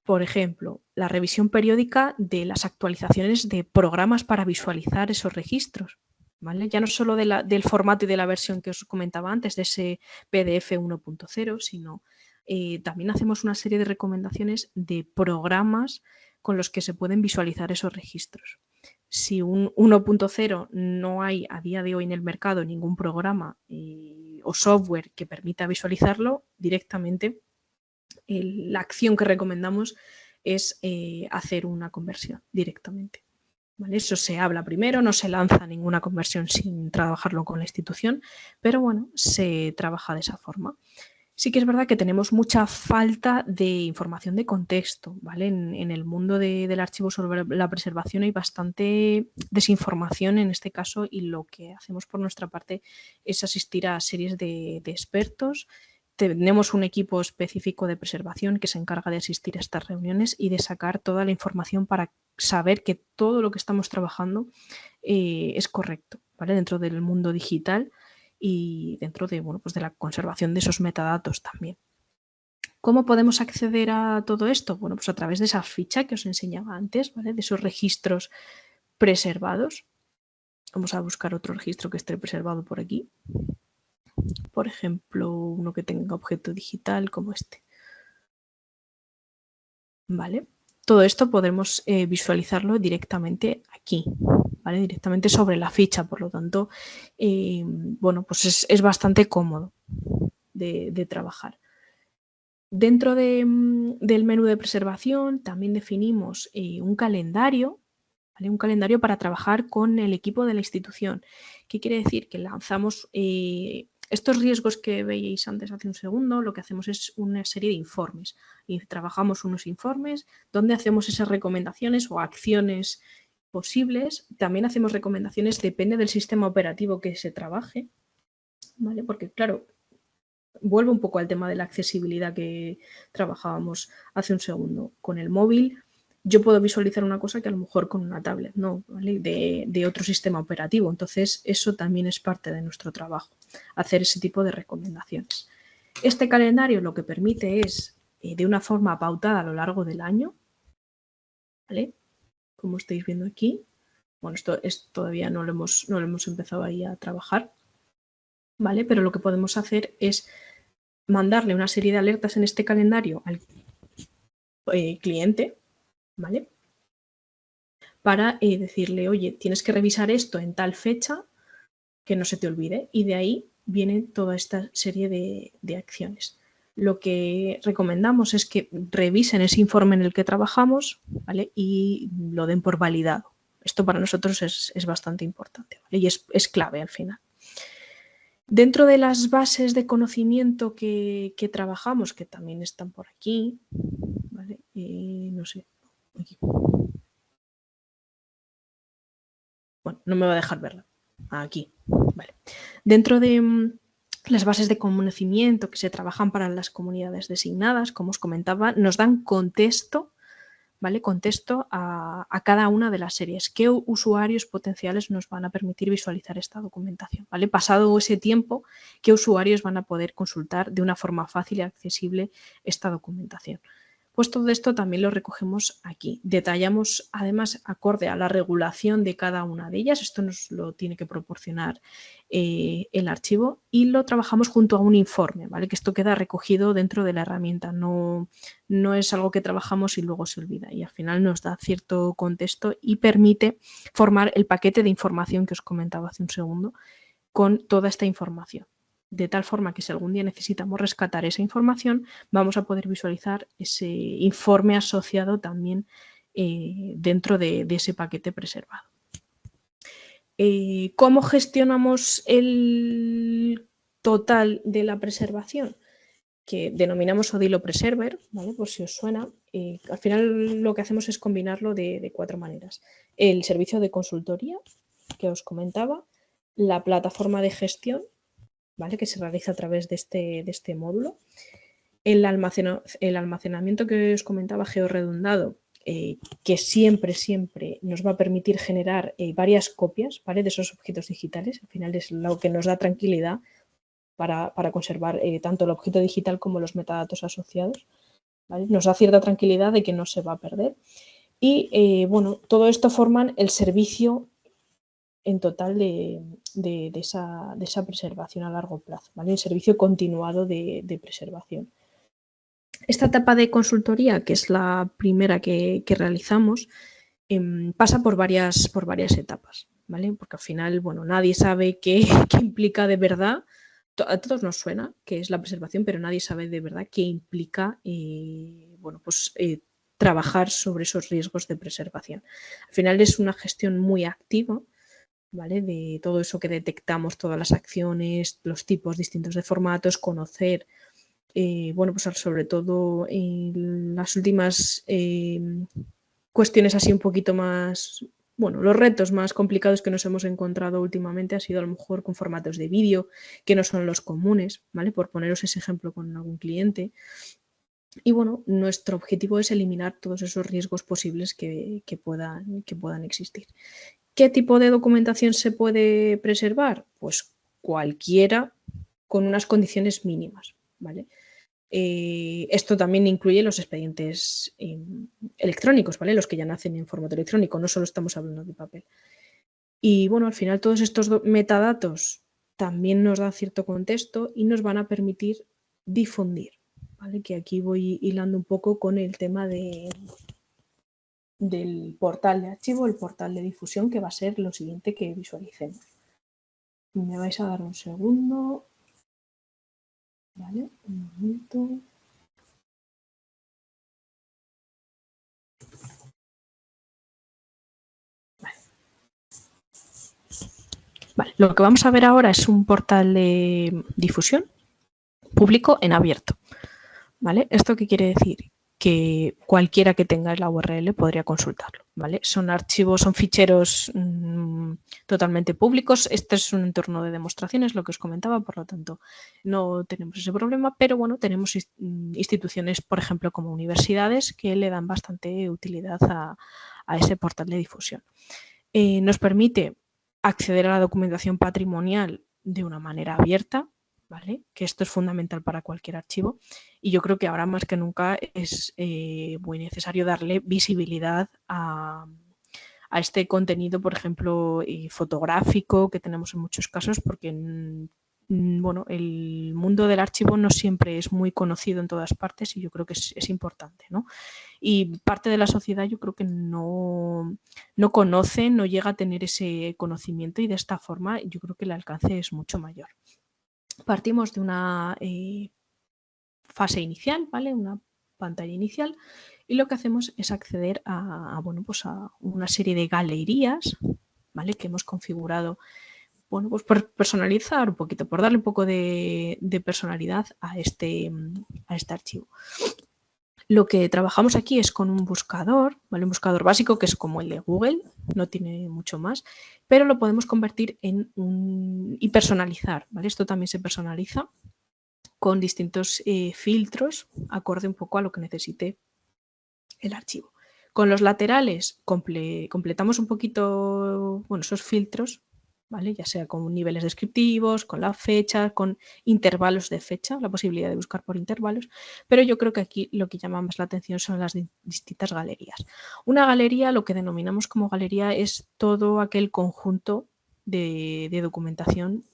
Por ejemplo, la revisión periódica de las actualizaciones de programas para visualizar esos registros, ¿vale? Ya no solo del formato y de la versión que os comentaba antes, de ese PDF 1.0, sino también hacemos una serie de recomendaciones de programas con los que se pueden visualizar esos registros. Si un 1.0 no hay a día de hoy en el mercado ningún programa o software que permita visualizarlo, directamente la acción que recomendamos es hacer una conversión directamente, ¿vale? Eso se habla primero, no se lanza ninguna conversión sin trabajarlo con la institución, pero bueno, se trabaja de esa forma. Sí que es verdad que tenemos mucha falta de información de contexto, ¿vale? En el mundo del archivo sobre la preservación hay bastante desinformación en este caso y lo que hacemos por nuestra parte es asistir a series de expertos. Tenemos un equipo específico de preservación que se encarga de asistir a estas reuniones y de sacar toda la información para saber que todo lo que estamos trabajando es correcto, ¿vale? Dentro del mundo digital y dentro de, bueno, pues de la conservación de esos metadatos también. ¿Cómo podemos acceder a todo esto? Bueno, pues a través de esa ficha que os enseñaba antes, ¿vale? De esos registros preservados. Vamos a buscar otro registro que esté preservado por aquí. Por ejemplo, uno que tenga objeto digital como este. ¿Vale? Todo esto podremos visualizarlo directamente aquí, ¿vale? Directamente sobre la ficha, por lo tanto, bueno, pues es bastante cómodo de trabajar. Dentro del menú de preservación también definimos un calendario, ¿vale? Un calendario para trabajar con el equipo de la institución. ¿Qué quiere decir? Que lanzamos estos riesgos que veíais antes hace un segundo, lo que hacemos es una serie de informes y trabajamos unos informes donde hacemos esas recomendaciones o acciones posibles. También hacemos recomendaciones, depende del sistema operativo que se trabaje, ¿vale? Porque, claro, vuelvo un poco al tema de la accesibilidad que trabajábamos hace un segundo. Con el móvil yo puedo visualizar una cosa que a lo mejor con una tablet no, ¿vale? De otro sistema operativo. Entonces, eso también es parte de nuestro trabajo, hacer ese tipo de recomendaciones. Este calendario lo que permite es, de una forma pautada a lo largo del año, ¿vale? Como estáis viendo aquí. Bueno, esto todavía no lo hemos empezado ahí a trabajar, ¿vale? Pero lo que podemos hacer es mandarle una serie de alertas en este calendario al cliente, ¿vale? Para decirle, oye, tienes que revisar esto en tal fecha, que no se te olvide. Y de ahí viene toda esta serie de acciones. Lo que recomendamos es que revisen ese informe en el que trabajamos, ¿vale? Y lo den por validado. Esto para nosotros es bastante importante, ¿vale? Y es clave al final. Dentro de las bases de conocimiento que trabajamos, que también están por aquí, ¿vale? No sé, aquí. Bueno, no me va a dejar verla. Aquí, vale. Dentro de las bases de conocimiento que se trabajan para las comunidades designadas, como os comentaba, nos dan contexto, ¿vale? Contexto a cada una de las series. ¿Qué usuarios potenciales nos van a permitir visualizar esta documentación? ¿Vale? Pasado ese tiempo, ¿qué usuarios van a poder consultar de una forma fácil y accesible esta documentación? Pues todo esto también lo recogemos aquí. Detallamos, además, acorde a la regulación de cada una de ellas. Esto nos lo tiene que proporcionar el archivo y lo trabajamos junto a un informe, ¿vale? Que esto queda recogido dentro de la herramienta. No es algo que trabajamos y luego se olvida. Y al final nos da cierto contexto y permite formar el paquete de información que os comentaba hace un segundo con toda esta información. De tal forma que si algún día necesitamos rescatar esa información, vamos a poder visualizar ese informe asociado también dentro de ese paquete preservado. ¿Cómo gestionamos el total de la preservación? Que denominamos Odilo Preserver, ¿vale? Por si os suena. Al final lo que hacemos es combinarlo de 4 maneras. El servicio de consultoría, que os comentaba, la plataforma de gestión, ¿vale? Que se realiza a través de este módulo. El almacenamiento que os comentaba, georredundado, que siempre nos va a permitir generar varias copias, ¿vale? De esos objetos digitales. Al final es lo que nos da tranquilidad para conservar tanto el objeto digital como los metadatos asociados, ¿vale? Nos da cierta tranquilidad de que no se va a perder. Y bueno, todo esto forman el servicio en total de esa preservación a largo plazo, ¿vale? El servicio continuado de preservación. Esta etapa de consultoría, que es la primera que realizamos, pasa por varias etapas, ¿vale? Porque al final, bueno, nadie sabe qué implica de verdad. A todos nos suena que es la preservación, pero nadie sabe de verdad qué implica bueno, pues, trabajar sobre esos riesgos de preservación. Al final es una gestión muy activa, ¿vale? De todo eso que detectamos, todas las acciones, los tipos distintos de formatos, conocer, bueno, pues sobre todo las últimas cuestiones así un poquito más, bueno, los retos más complicados que nos hemos encontrado últimamente ha sido a lo mejor con formatos de vídeo que no son los comunes, ¿vale? Por poneros ese ejemplo con algún cliente. Y bueno, nuestro objetivo es eliminar todos esos riesgos posibles que puedan existir. ¿Qué tipo de documentación se puede preservar? Pues cualquiera con unas condiciones mínimas, ¿vale? Esto también incluye los expedientes electrónicos, ¿vale? Los que ya nacen en formato electrónico, no solo estamos hablando de papel. Y bueno, al final todos estos metadatos también nos dan cierto contexto y nos van a permitir difundir, ¿vale? Que aquí voy hilando un poco con el tema del portal de archivo, el portal de difusión, que va a ser lo siguiente que visualicemos. Me vais a dar un segundo. Vale, un momento. Vale, lo que vamos a ver ahora es un portal de difusión público en abierto. ¿Vale? ¿Esto qué quiere decir? que cualquiera que tenga la URL podría consultarlo, ¿vale? Son archivos, son ficheros totalmente públicos. Este es un entorno de demostraciones, lo que os comentaba, por lo tanto no tenemos ese problema, pero bueno, tenemos instituciones, por ejemplo, como universidades, que le dan bastante utilidad a ese portal de difusión. Nos permite acceder a la documentación patrimonial de una manera abierta, ¿vale? Que esto es fundamental para cualquier archivo y yo creo que ahora más que nunca es muy necesario darle visibilidad a este contenido, por ejemplo, fotográfico que tenemos en muchos casos, porque bueno, el mundo del archivo no siempre es muy conocido en todas partes y yo creo que es importante, ¿no? Y parte de la sociedad yo creo que no conoce, no llega a tener ese conocimiento y de esta forma yo creo que el alcance es mucho mayor. Partimos de una fase inicial, ¿vale? Una pantalla inicial y lo que hacemos es acceder bueno, pues a una serie de galerías, ¿vale? Que hemos configurado, bueno, pues por personalizar un poquito, por darle un poco de personalidad a este archivo. Lo que trabajamos aquí es con un buscador, ¿vale? Un buscador básico que es como el de Google, no tiene mucho más, pero lo podemos convertir y personalizar, ¿vale? Esto también se personaliza con distintos filtros acorde un poco a lo que necesite el archivo. Con los laterales completamos un poquito, bueno, esos filtros, ¿vale? Ya sea con niveles descriptivos, con la fecha, con intervalos de fecha, la posibilidad de buscar por intervalos, pero yo creo que aquí lo que llama más la atención son las distintas galerías. Una galería, lo que denominamos como galería, es todo aquel conjunto de documentación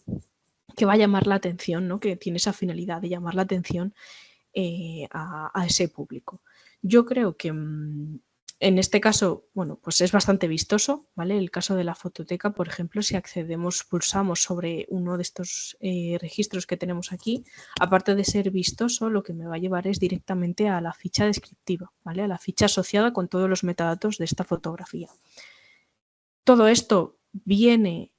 que va a llamar la atención, ¿no? Que tiene esa finalidad de llamar la atención a ese público. Yo creo que en este caso, bueno, pues es bastante vistoso, ¿vale? El caso de la fototeca, por ejemplo, si accedemos, pulsamos sobre uno de estos registros que tenemos aquí, aparte de ser vistoso, lo que me va a llevar es directamente a la ficha descriptiva, ¿vale? A la ficha asociada con todos los metadatos de esta fotografía. Todo esto viene,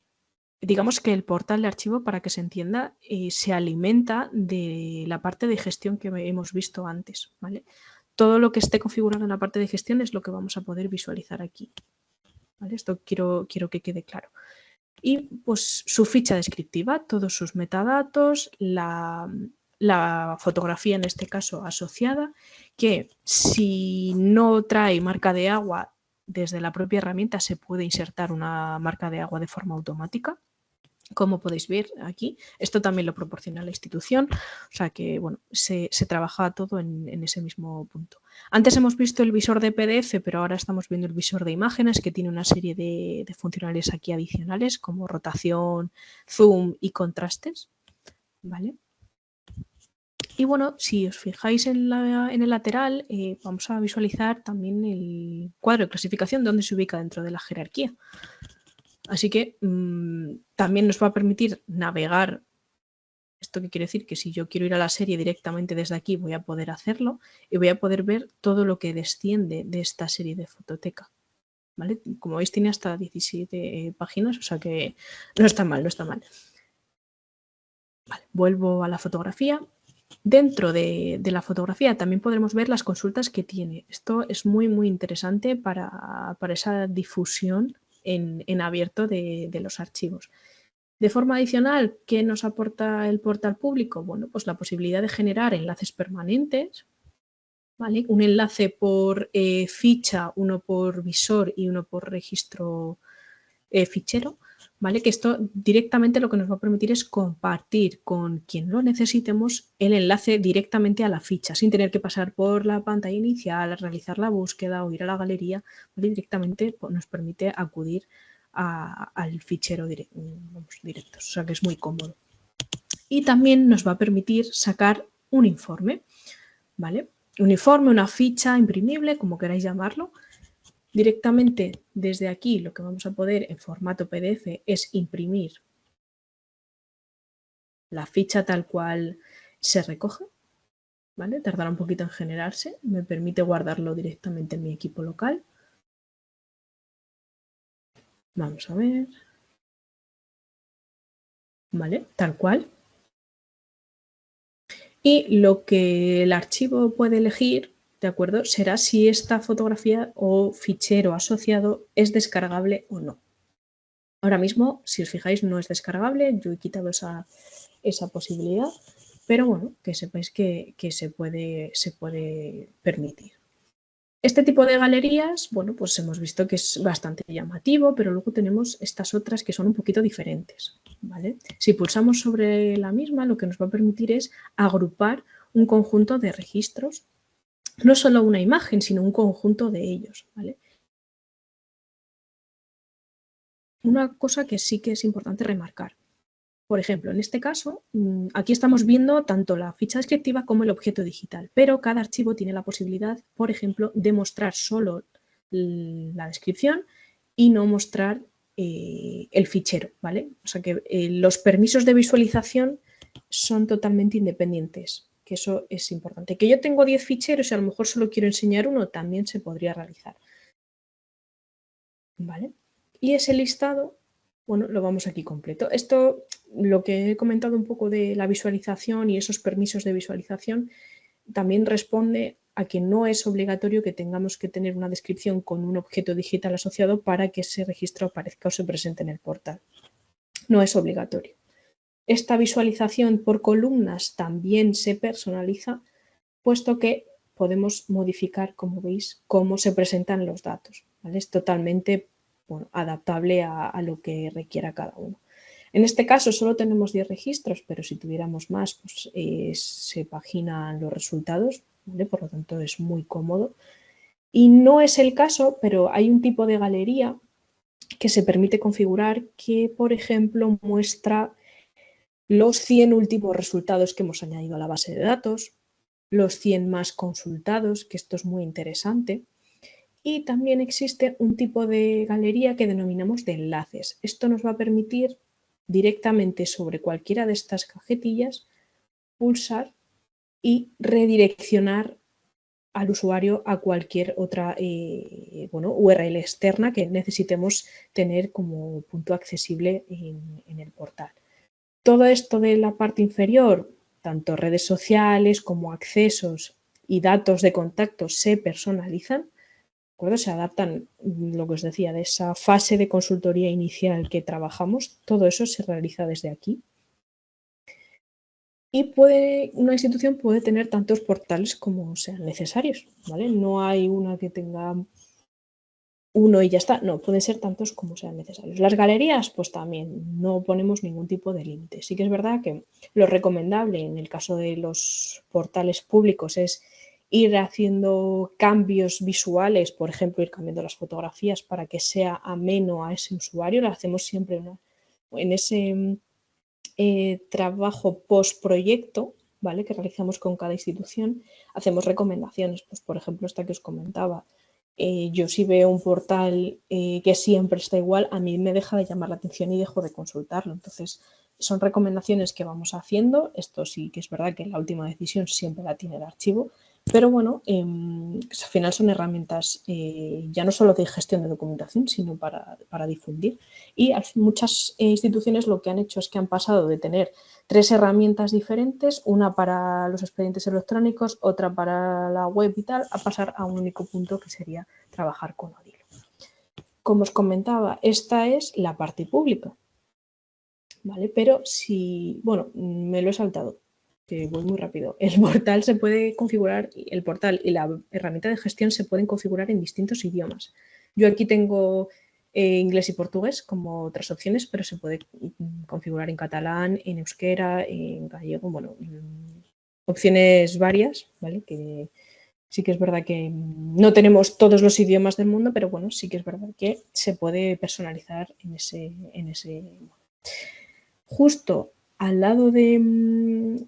digamos que el portal de archivo, para que se entienda, se alimenta de la parte de gestión que hemos visto antes, ¿vale? Todo lo que esté configurado en la parte de gestión es lo que vamos a poder visualizar aquí, ¿vale? Esto quiero que quede claro. Y pues su ficha descriptiva, todos sus metadatos, la fotografía en este caso asociada, que si no trae marca de agua, desde la propia herramienta se puede insertar una marca de agua de forma automática. Como podéis ver aquí, esto también lo proporciona la institución, o sea que bueno, se trabaja todo en ese mismo punto. Antes hemos visto el visor de PDF, pero ahora estamos viendo el visor de imágenes, que tiene una serie de funcionalidades aquí adicionales, como rotación, zoom y contrastes, ¿vale? Y bueno, si os fijáis en el lateral, vamos a visualizar también el cuadro de clasificación donde se ubica dentro de la jerarquía. Así que también nos va a permitir navegar. ¿Esto qué quiere decir? Que si yo quiero ir a la serie directamente desde aquí, voy a poder hacerlo y voy a poder ver todo lo que desciende de esta serie de fototeca, ¿vale? Como veis, tiene hasta 17 páginas, o sea que no está mal, no está mal. Vale, vuelvo a la fotografía. Dentro de la fotografía también podremos ver las consultas que tiene. Esto es muy, muy interesante para esa difusión en abierto de los archivos. De forma adicional, ¿qué nos aporta el portal público? Bueno, pues la posibilidad de generar enlaces permanentes, ¿vale? Un enlace por ficha, uno por visor y uno por registro fichero, ¿vale? Que esto directamente lo que nos va a permitir es compartir con quien lo necesitemos el enlace directamente a la ficha, sin tener que pasar por la pantalla inicial, realizar la búsqueda o ir a la galería, ¿vale? Directamente nos permite acudir al fichero directo, o sea que es muy cómodo. Y también nos va a permitir sacar un informe, ¿vale? Un informe, una ficha imprimible, como queráis llamarlo. Directamente desde aquí lo que vamos a poder en formato PDF es imprimir la ficha tal cual se recoge, ¿vale? Tardará un poquito en generarse, me permite guardarlo directamente en mi equipo local. Vamos a ver. ¿Vale? Tal cual. Y lo que el archivo puede elegir, ¿de acuerdo? Será si esta fotografía o fichero asociado es descargable o no. Ahora mismo, si os fijáis, no es descargable, yo he quitado esa posibilidad, pero bueno, que sepáis que se puede permitir. Este tipo de galerías, bueno, pues hemos visto que es bastante llamativo, pero luego tenemos estas otras que son un poquito diferentes, ¿vale? Si pulsamos sobre la misma, lo que nos va a permitir es agrupar un conjunto de registros, no solo una imagen, sino un conjunto de ellos, ¿vale? Una cosa que sí que es importante remarcar. Por ejemplo, en este caso, aquí estamos viendo tanto la ficha descriptiva como el objeto digital, pero cada archivo tiene la posibilidad, por ejemplo, de mostrar solo la descripción y no mostrar el fichero, ¿vale? O sea que los permisos de visualización son totalmente independientes, que eso es importante. Que yo tengo 10 ficheros y a lo mejor solo quiero enseñar uno, también se podría realizar, ¿vale? Y ese listado, bueno, lo vamos aquí completo. Esto, lo que he comentado un poco de la visualización y esos permisos de visualización, también responde a que no es obligatorio que tengamos que tener una descripción con un objeto digital asociado para que ese registro aparezca o se presente en el portal. No es obligatorio. Esta visualización por columnas también se personaliza, puesto que podemos modificar, como veis, cómo se presentan los datos, ¿vale? Es totalmente adaptable a lo que requiera cada uno. En este caso solo tenemos 10 registros, pero si tuviéramos más, pues se paginan los resultados, ¿vale? Por lo tanto es muy cómodo. Y no es el caso, pero hay un tipo de galería que se permite configurar que, por ejemplo, muestra los 100 últimos resultados que hemos añadido a la base de datos, los 100 más consultados, que esto es muy interesante. Y también existe un tipo de galería que denominamos de enlaces. Esto nos va a permitir directamente sobre cualquiera de estas cajetillas pulsar y redireccionar al usuario a cualquier otra URL externa que necesitemos tener como punto accesible en el portal. Todo esto de la parte inferior, tanto redes sociales como accesos y datos de contacto se personalizan, se adaptan, lo que os decía, de esa fase de consultoría inicial que trabajamos, todo eso se realiza desde aquí. Y una institución puede tener tantos portales como sean necesarios, ¿vale? No hay una que tenga uno y ya está, no, pueden ser tantos como sean necesarios. Las galerías, pues también no ponemos ningún tipo de límite. Sí que es verdad que lo recomendable en el caso de los portales públicos es ir haciendo cambios visuales, por ejemplo, ir cambiando las fotografías para que sea ameno a ese usuario. Lo hacemos siempre en ese trabajo post-proyecto, ¿vale? Que realizamos con cada institución. Hacemos recomendaciones, pues por ejemplo, esta que os comentaba. Yo si veo un portal que siempre está igual, a mí me deja de llamar la atención y dejo de consultarlo. Entonces, son recomendaciones que vamos haciendo. Esto sí que es verdad que la última decisión siempre la tiene el archivo, pero bueno, al final son herramientas ya no solo de gestión de documentación, sino para difundir. Y muchas instituciones lo que han hecho es que han pasado de tener 3 herramientas diferentes, una para los expedientes electrónicos, otra para la web y tal, a pasar a un único punto que sería trabajar con Odilo. Como os comentaba, esta es la parte pública, ¿vale? Pero si, bueno, me lo he saltado, que voy muy rápido. El portal se puede configurar, el portal y la herramienta de gestión se pueden configurar en distintos idiomas. Yo aquí tengo inglés y portugués como otras opciones, pero se puede configurar en catalán, en euskera, en gallego, bueno, opciones varias, ¿vale? Que sí que es verdad que no tenemos todos los idiomas del mundo, pero bueno, sí que es verdad que se puede personalizar en ese. Justo al lado de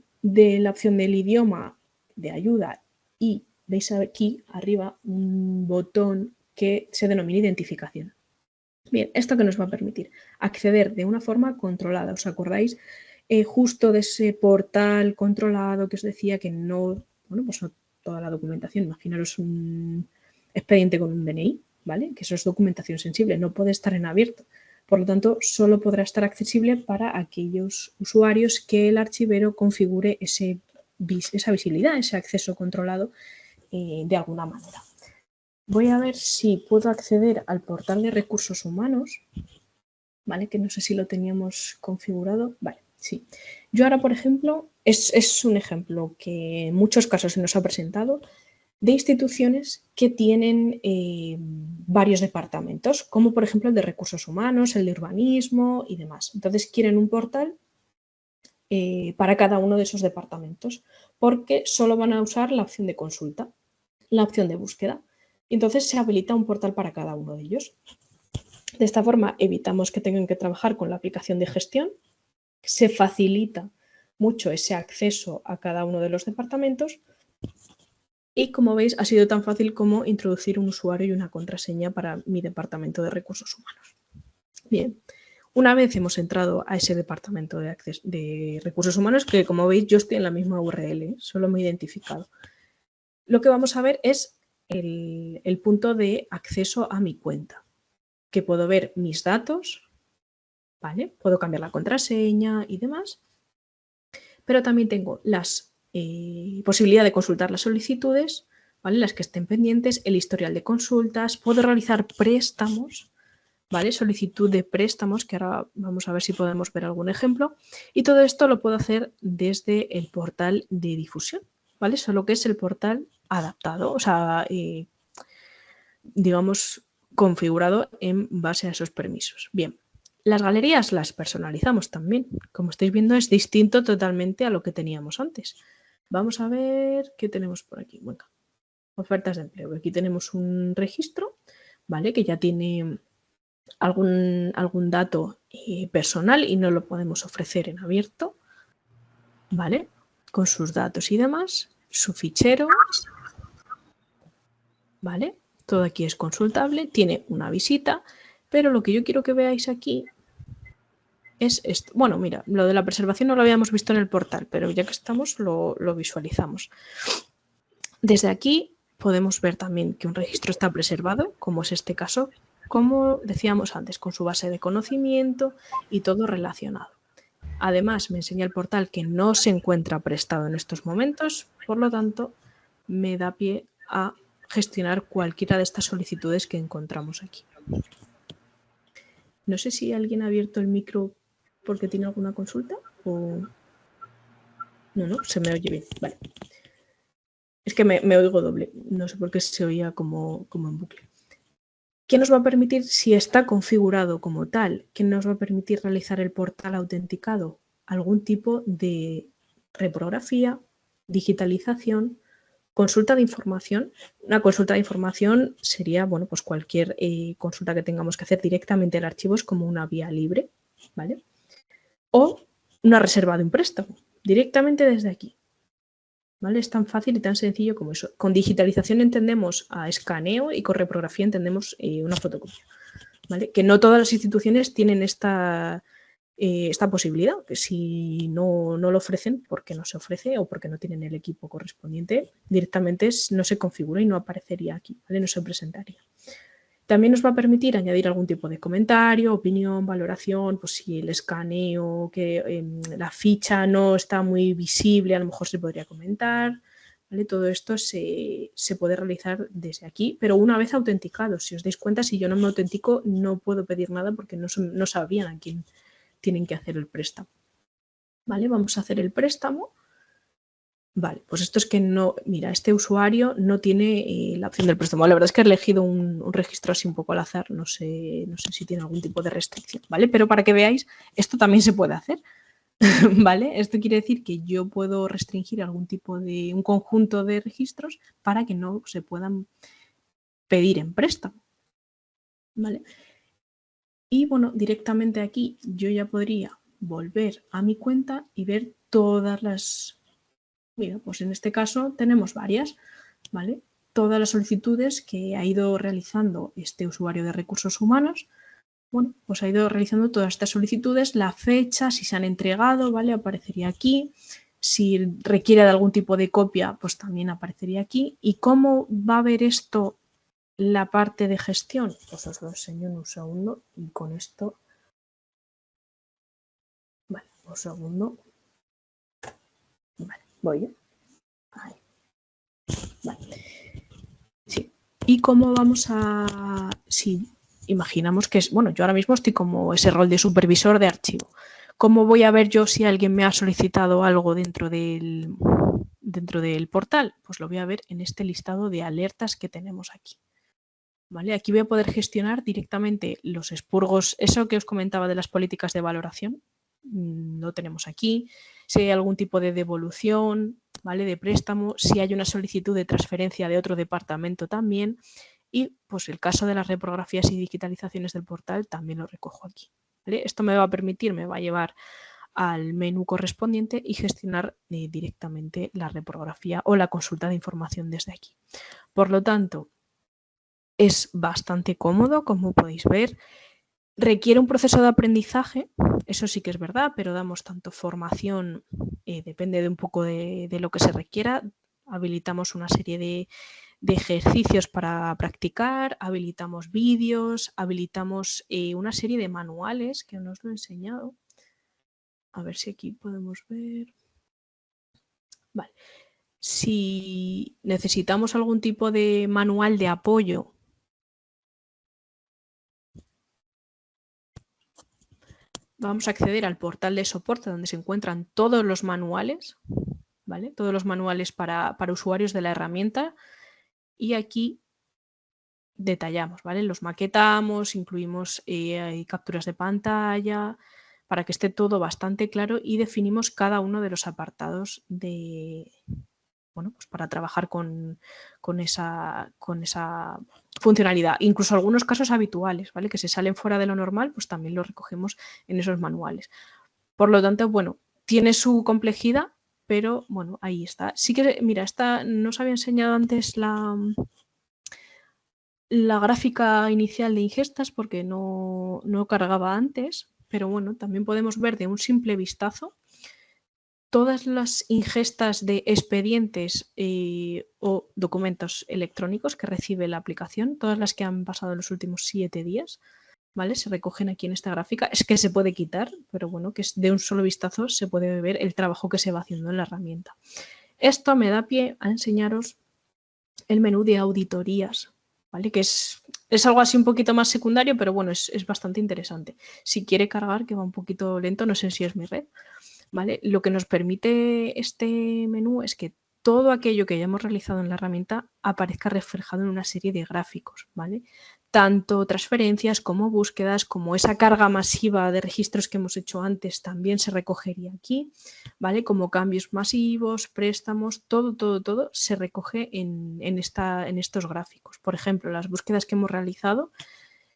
la opción del idioma de ayuda y veis aquí arriba un botón que se denomina identificación. Bien, ¿esto qué nos va a permitir? Acceder de una forma controlada. ¿Os acordáis justo de ese portal controlado que os decía que no, bueno, pues no toda la documentación, imaginaros un expediente con un DNI, ¿vale? Que eso es documentación sensible, no puede estar en abierto. Por lo tanto, solo podrá estar accesible para aquellos usuarios que el archivero configure esa visibilidad, ese acceso controlado de alguna manera. Voy a ver si puedo acceder al portal de recursos humanos, ¿vale? Que no sé si lo teníamos configurado. Vale, sí. Yo ahora, por ejemplo, es un ejemplo que en muchos casos se nos ha presentado de instituciones que tienen varios departamentos, como por ejemplo el de recursos humanos, el de urbanismo y demás. Entonces quieren un portal para cada uno de esos departamentos, porque solo van a usar la opción de consulta, la opción de búsqueda. Entonces se habilita un portal para cada uno de ellos. De esta forma evitamos que tengan que trabajar con la aplicación de gestión, se facilita mucho ese acceso a cada uno de los departamentos y, como veis, ha sido tan fácil como introducir un usuario y una contraseña para mi departamento de recursos humanos. Bien, una vez hemos entrado a ese departamento de recursos humanos, que como veis yo estoy en la misma URL, solo me he identificado, lo que vamos a ver es el punto de acceso a mi cuenta, que puedo ver mis datos, ¿vale? Puedo cambiar la contraseña y demás, pero también tengo las posibilidad de consultar las solicitudes, ¿vale? Las que estén pendientes, el historial de consultas, puedo realizar préstamos, ¿vale? Solicitud de préstamos, que ahora vamos a ver si podemos ver algún ejemplo, y todo esto lo puedo hacer desde el portal de difusión, ¿vale? Solo que es el portal adaptado, o sea, digamos, configurado en base a esos permisos. Bien, las galerías las personalizamos también. Como estáis viendo, es distinto totalmente a lo que teníamos antes. Vamos a ver qué tenemos por aquí. Bueno, ofertas de empleo. Aquí tenemos un registro, ¿vale? Que ya tiene algún dato personal y no lo podemos ofrecer en abierto, ¿vale? Con sus datos y demás, su fichero, ¿vale? Todo aquí es consultable, tiene una visita, pero lo que yo quiero que veáis aquí es esto. Bueno, mira, lo de la preservación no lo habíamos visto en el portal, pero ya que estamos lo visualizamos. Desde aquí podemos ver también que un registro está preservado, como es este caso, como decíamos antes, con su base de conocimiento y todo relacionado. Además, me enseña el portal que no se encuentra prestado en estos momentos, por lo tanto, me da pie a gestionar cualquiera de estas solicitudes que encontramos aquí. No sé si alguien ha abierto el micro porque tiene alguna consulta o... No, se me oye bien. Vale. Es que me oigo doble. No sé por qué se oía como en bucle. ¿Qué nos va a permitir, si está configurado como tal, qué nos va a permitir realizar el portal autenticado? Algún tipo de reprografía, digitalización, consulta de información. Una consulta de información sería, bueno, pues cualquier consulta que tengamos que hacer directamente en archivos como una vía libre, ¿vale? O una reserva de un préstamo, directamente desde aquí. ¿Vale? Es tan fácil y tan sencillo como eso. Con digitalización entendemos a escaneo y con reprografía entendemos una fotocopia. ¿Vale? Que no todas las instituciones tienen esta posibilidad, que si no lo ofrecen porque no se ofrece o porque no tienen el equipo correspondiente, directamente no se configura y no aparecería aquí, ¿vale? No se presentaría. También nos va a permitir añadir algún tipo de comentario, opinión, valoración, pues si el escaneo, que la ficha no está muy visible, a lo mejor se podría comentar, ¿vale? Todo esto se puede realizar desde aquí, pero una vez autenticado. Si os dais cuenta, si yo no me autentico, no puedo pedir nada porque no sabrían a quién tienen que hacer el préstamo. ¿Vale? Vamos a hacer el préstamo. Vale, pues esto es que no, mira, este usuario no tiene la opción del préstamo. La verdad es que he elegido un registro así un poco al azar, no sé si tiene algún tipo de restricción, ¿vale? Pero para que veáis, esto también se puede hacer, ¿vale? Esto quiere decir que yo puedo restringir algún tipo de, un conjunto de registros para que no se puedan pedir en préstamo, ¿vale? Y bueno, directamente aquí yo ya podría volver a mi cuenta y ver todas las... Mira, pues en este caso tenemos varias, ¿vale? Todas las solicitudes que ha ido realizando este usuario de recursos humanos. Bueno, pues ha ido realizando todas estas solicitudes, la fecha, si se han entregado, ¿vale? Aparecería aquí. Si requiere de algún tipo de copia, pues también aparecería aquí. ¿Y cómo va a ver esto la parte de gestión? Pues os lo enseño en un segundo y con esto... Vale, un segundo. Vale, voy. Ahí. Vale. ¿Y cómo vamos a...? Si imaginamos que es... Bueno, yo ahora mismo estoy como ese rol de supervisor de archivo. ¿Cómo voy a ver yo si alguien me ha solicitado algo dentro del portal? Pues lo voy a ver en este listado de alertas que tenemos aquí. ¿Vale? Aquí voy a poder gestionar directamente los expurgos, eso que os comentaba de las políticas de valoración, lo tenemos aquí. Si hay algún tipo de devolución, ¿vale? De préstamo, si hay una solicitud de transferencia de otro departamento también, y pues el caso de las reprografías y digitalizaciones del portal también lo recojo aquí. ¿Vale? Esto me va a permitir, me va a llevar al menú correspondiente y gestionar directamente la reprografía o la consulta de información desde aquí. Por lo tanto, es bastante cómodo, como podéis ver. Requiere un proceso de aprendizaje, eso sí que es verdad, pero damos tanto formación, depende de un poco de lo que se requiera. Habilitamos una serie de ejercicios para practicar, habilitamos vídeos, habilitamos una serie de manuales que no os lo he enseñado. A ver si aquí podemos ver. Vale. Si necesitamos algún tipo de manual de apoyo, vamos a acceder al portal de soporte donde se encuentran todos los manuales, ¿vale? Todos los manuales para usuarios de la herramienta, y aquí detallamos, ¿vale? Los maquetamos, incluimos capturas de pantalla para que esté todo bastante claro, y definimos cada uno de los apartados de, bueno, pues para trabajar con esa funcionalidad. Incluso algunos casos habituales, ¿vale? Que se salen fuera de lo normal, pues también los recogemos en esos manuales. Por lo tanto, bueno, tiene su complejidad, pero bueno, ahí está. Sí que, mira, esta no os había enseñado antes la gráfica inicial de ingestas porque no cargaba antes, pero bueno, también podemos ver de un simple vistazo todas las ingestas de expedientes o documentos electrónicos que recibe la aplicación, todas las que han pasado en los últimos 7 días, ¿vale? Se recogen aquí en esta gráfica. Es que se puede quitar, pero bueno, que de un solo vistazo se puede ver el trabajo que se va haciendo en la herramienta. Esto me da pie a enseñaros el menú de auditorías, ¿vale? Que es algo así un poquito más secundario, pero bueno, es bastante interesante. Si quiere cargar, que va un poquito lento, no sé si es mi red, ¿vale? Lo que nos permite este menú es que todo aquello que hayamos realizado en la herramienta aparezca reflejado en una serie de gráficos, ¿vale? Tanto transferencias como búsquedas, como esa carga masiva de registros que hemos hecho antes también se recogería aquí, ¿vale? Como cambios masivos, préstamos, todo se recoge en estos gráficos. Por ejemplo, las búsquedas que hemos realizado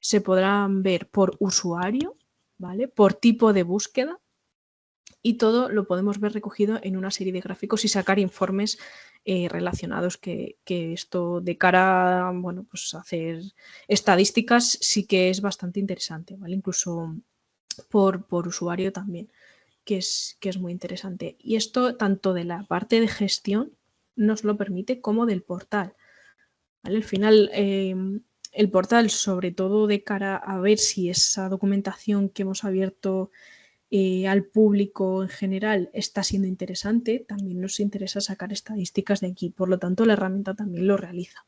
se podrán ver por usuario, ¿vale? Por tipo de búsqueda, y todo lo podemos ver recogido en una serie de gráficos y sacar informes relacionados, que esto de cara a, bueno, pues hacer estadísticas sí que es bastante interesante, ¿vale? Incluso por usuario también, que es muy interesante. Y esto tanto de la parte de gestión nos lo permite como del portal, ¿vale? Al final el portal, sobre todo de cara a ver si esa documentación que hemos abierto al público en general está siendo interesante, también nos interesa sacar estadísticas de aquí. Por lo tanto, la herramienta también lo realiza,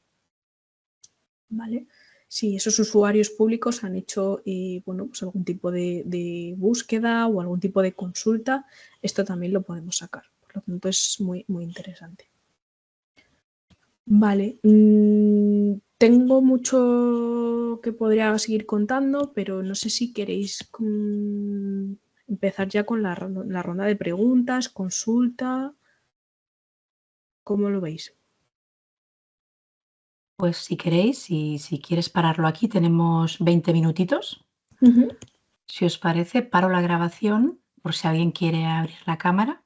¿vale? Si esos usuarios públicos han hecho bueno, pues algún tipo de búsqueda o algún tipo de consulta, esto también lo podemos sacar. Por lo tanto, es muy, muy interesante. Vale, tengo mucho que podría seguir contando, pero no sé si queréis empezar ya con la ronda de preguntas, consulta. ¿Cómo lo veis? Pues si queréis, si quieres pararlo aquí, tenemos 20 minutitos. Si os parece, paro la grabación por si alguien quiere abrir la cámara.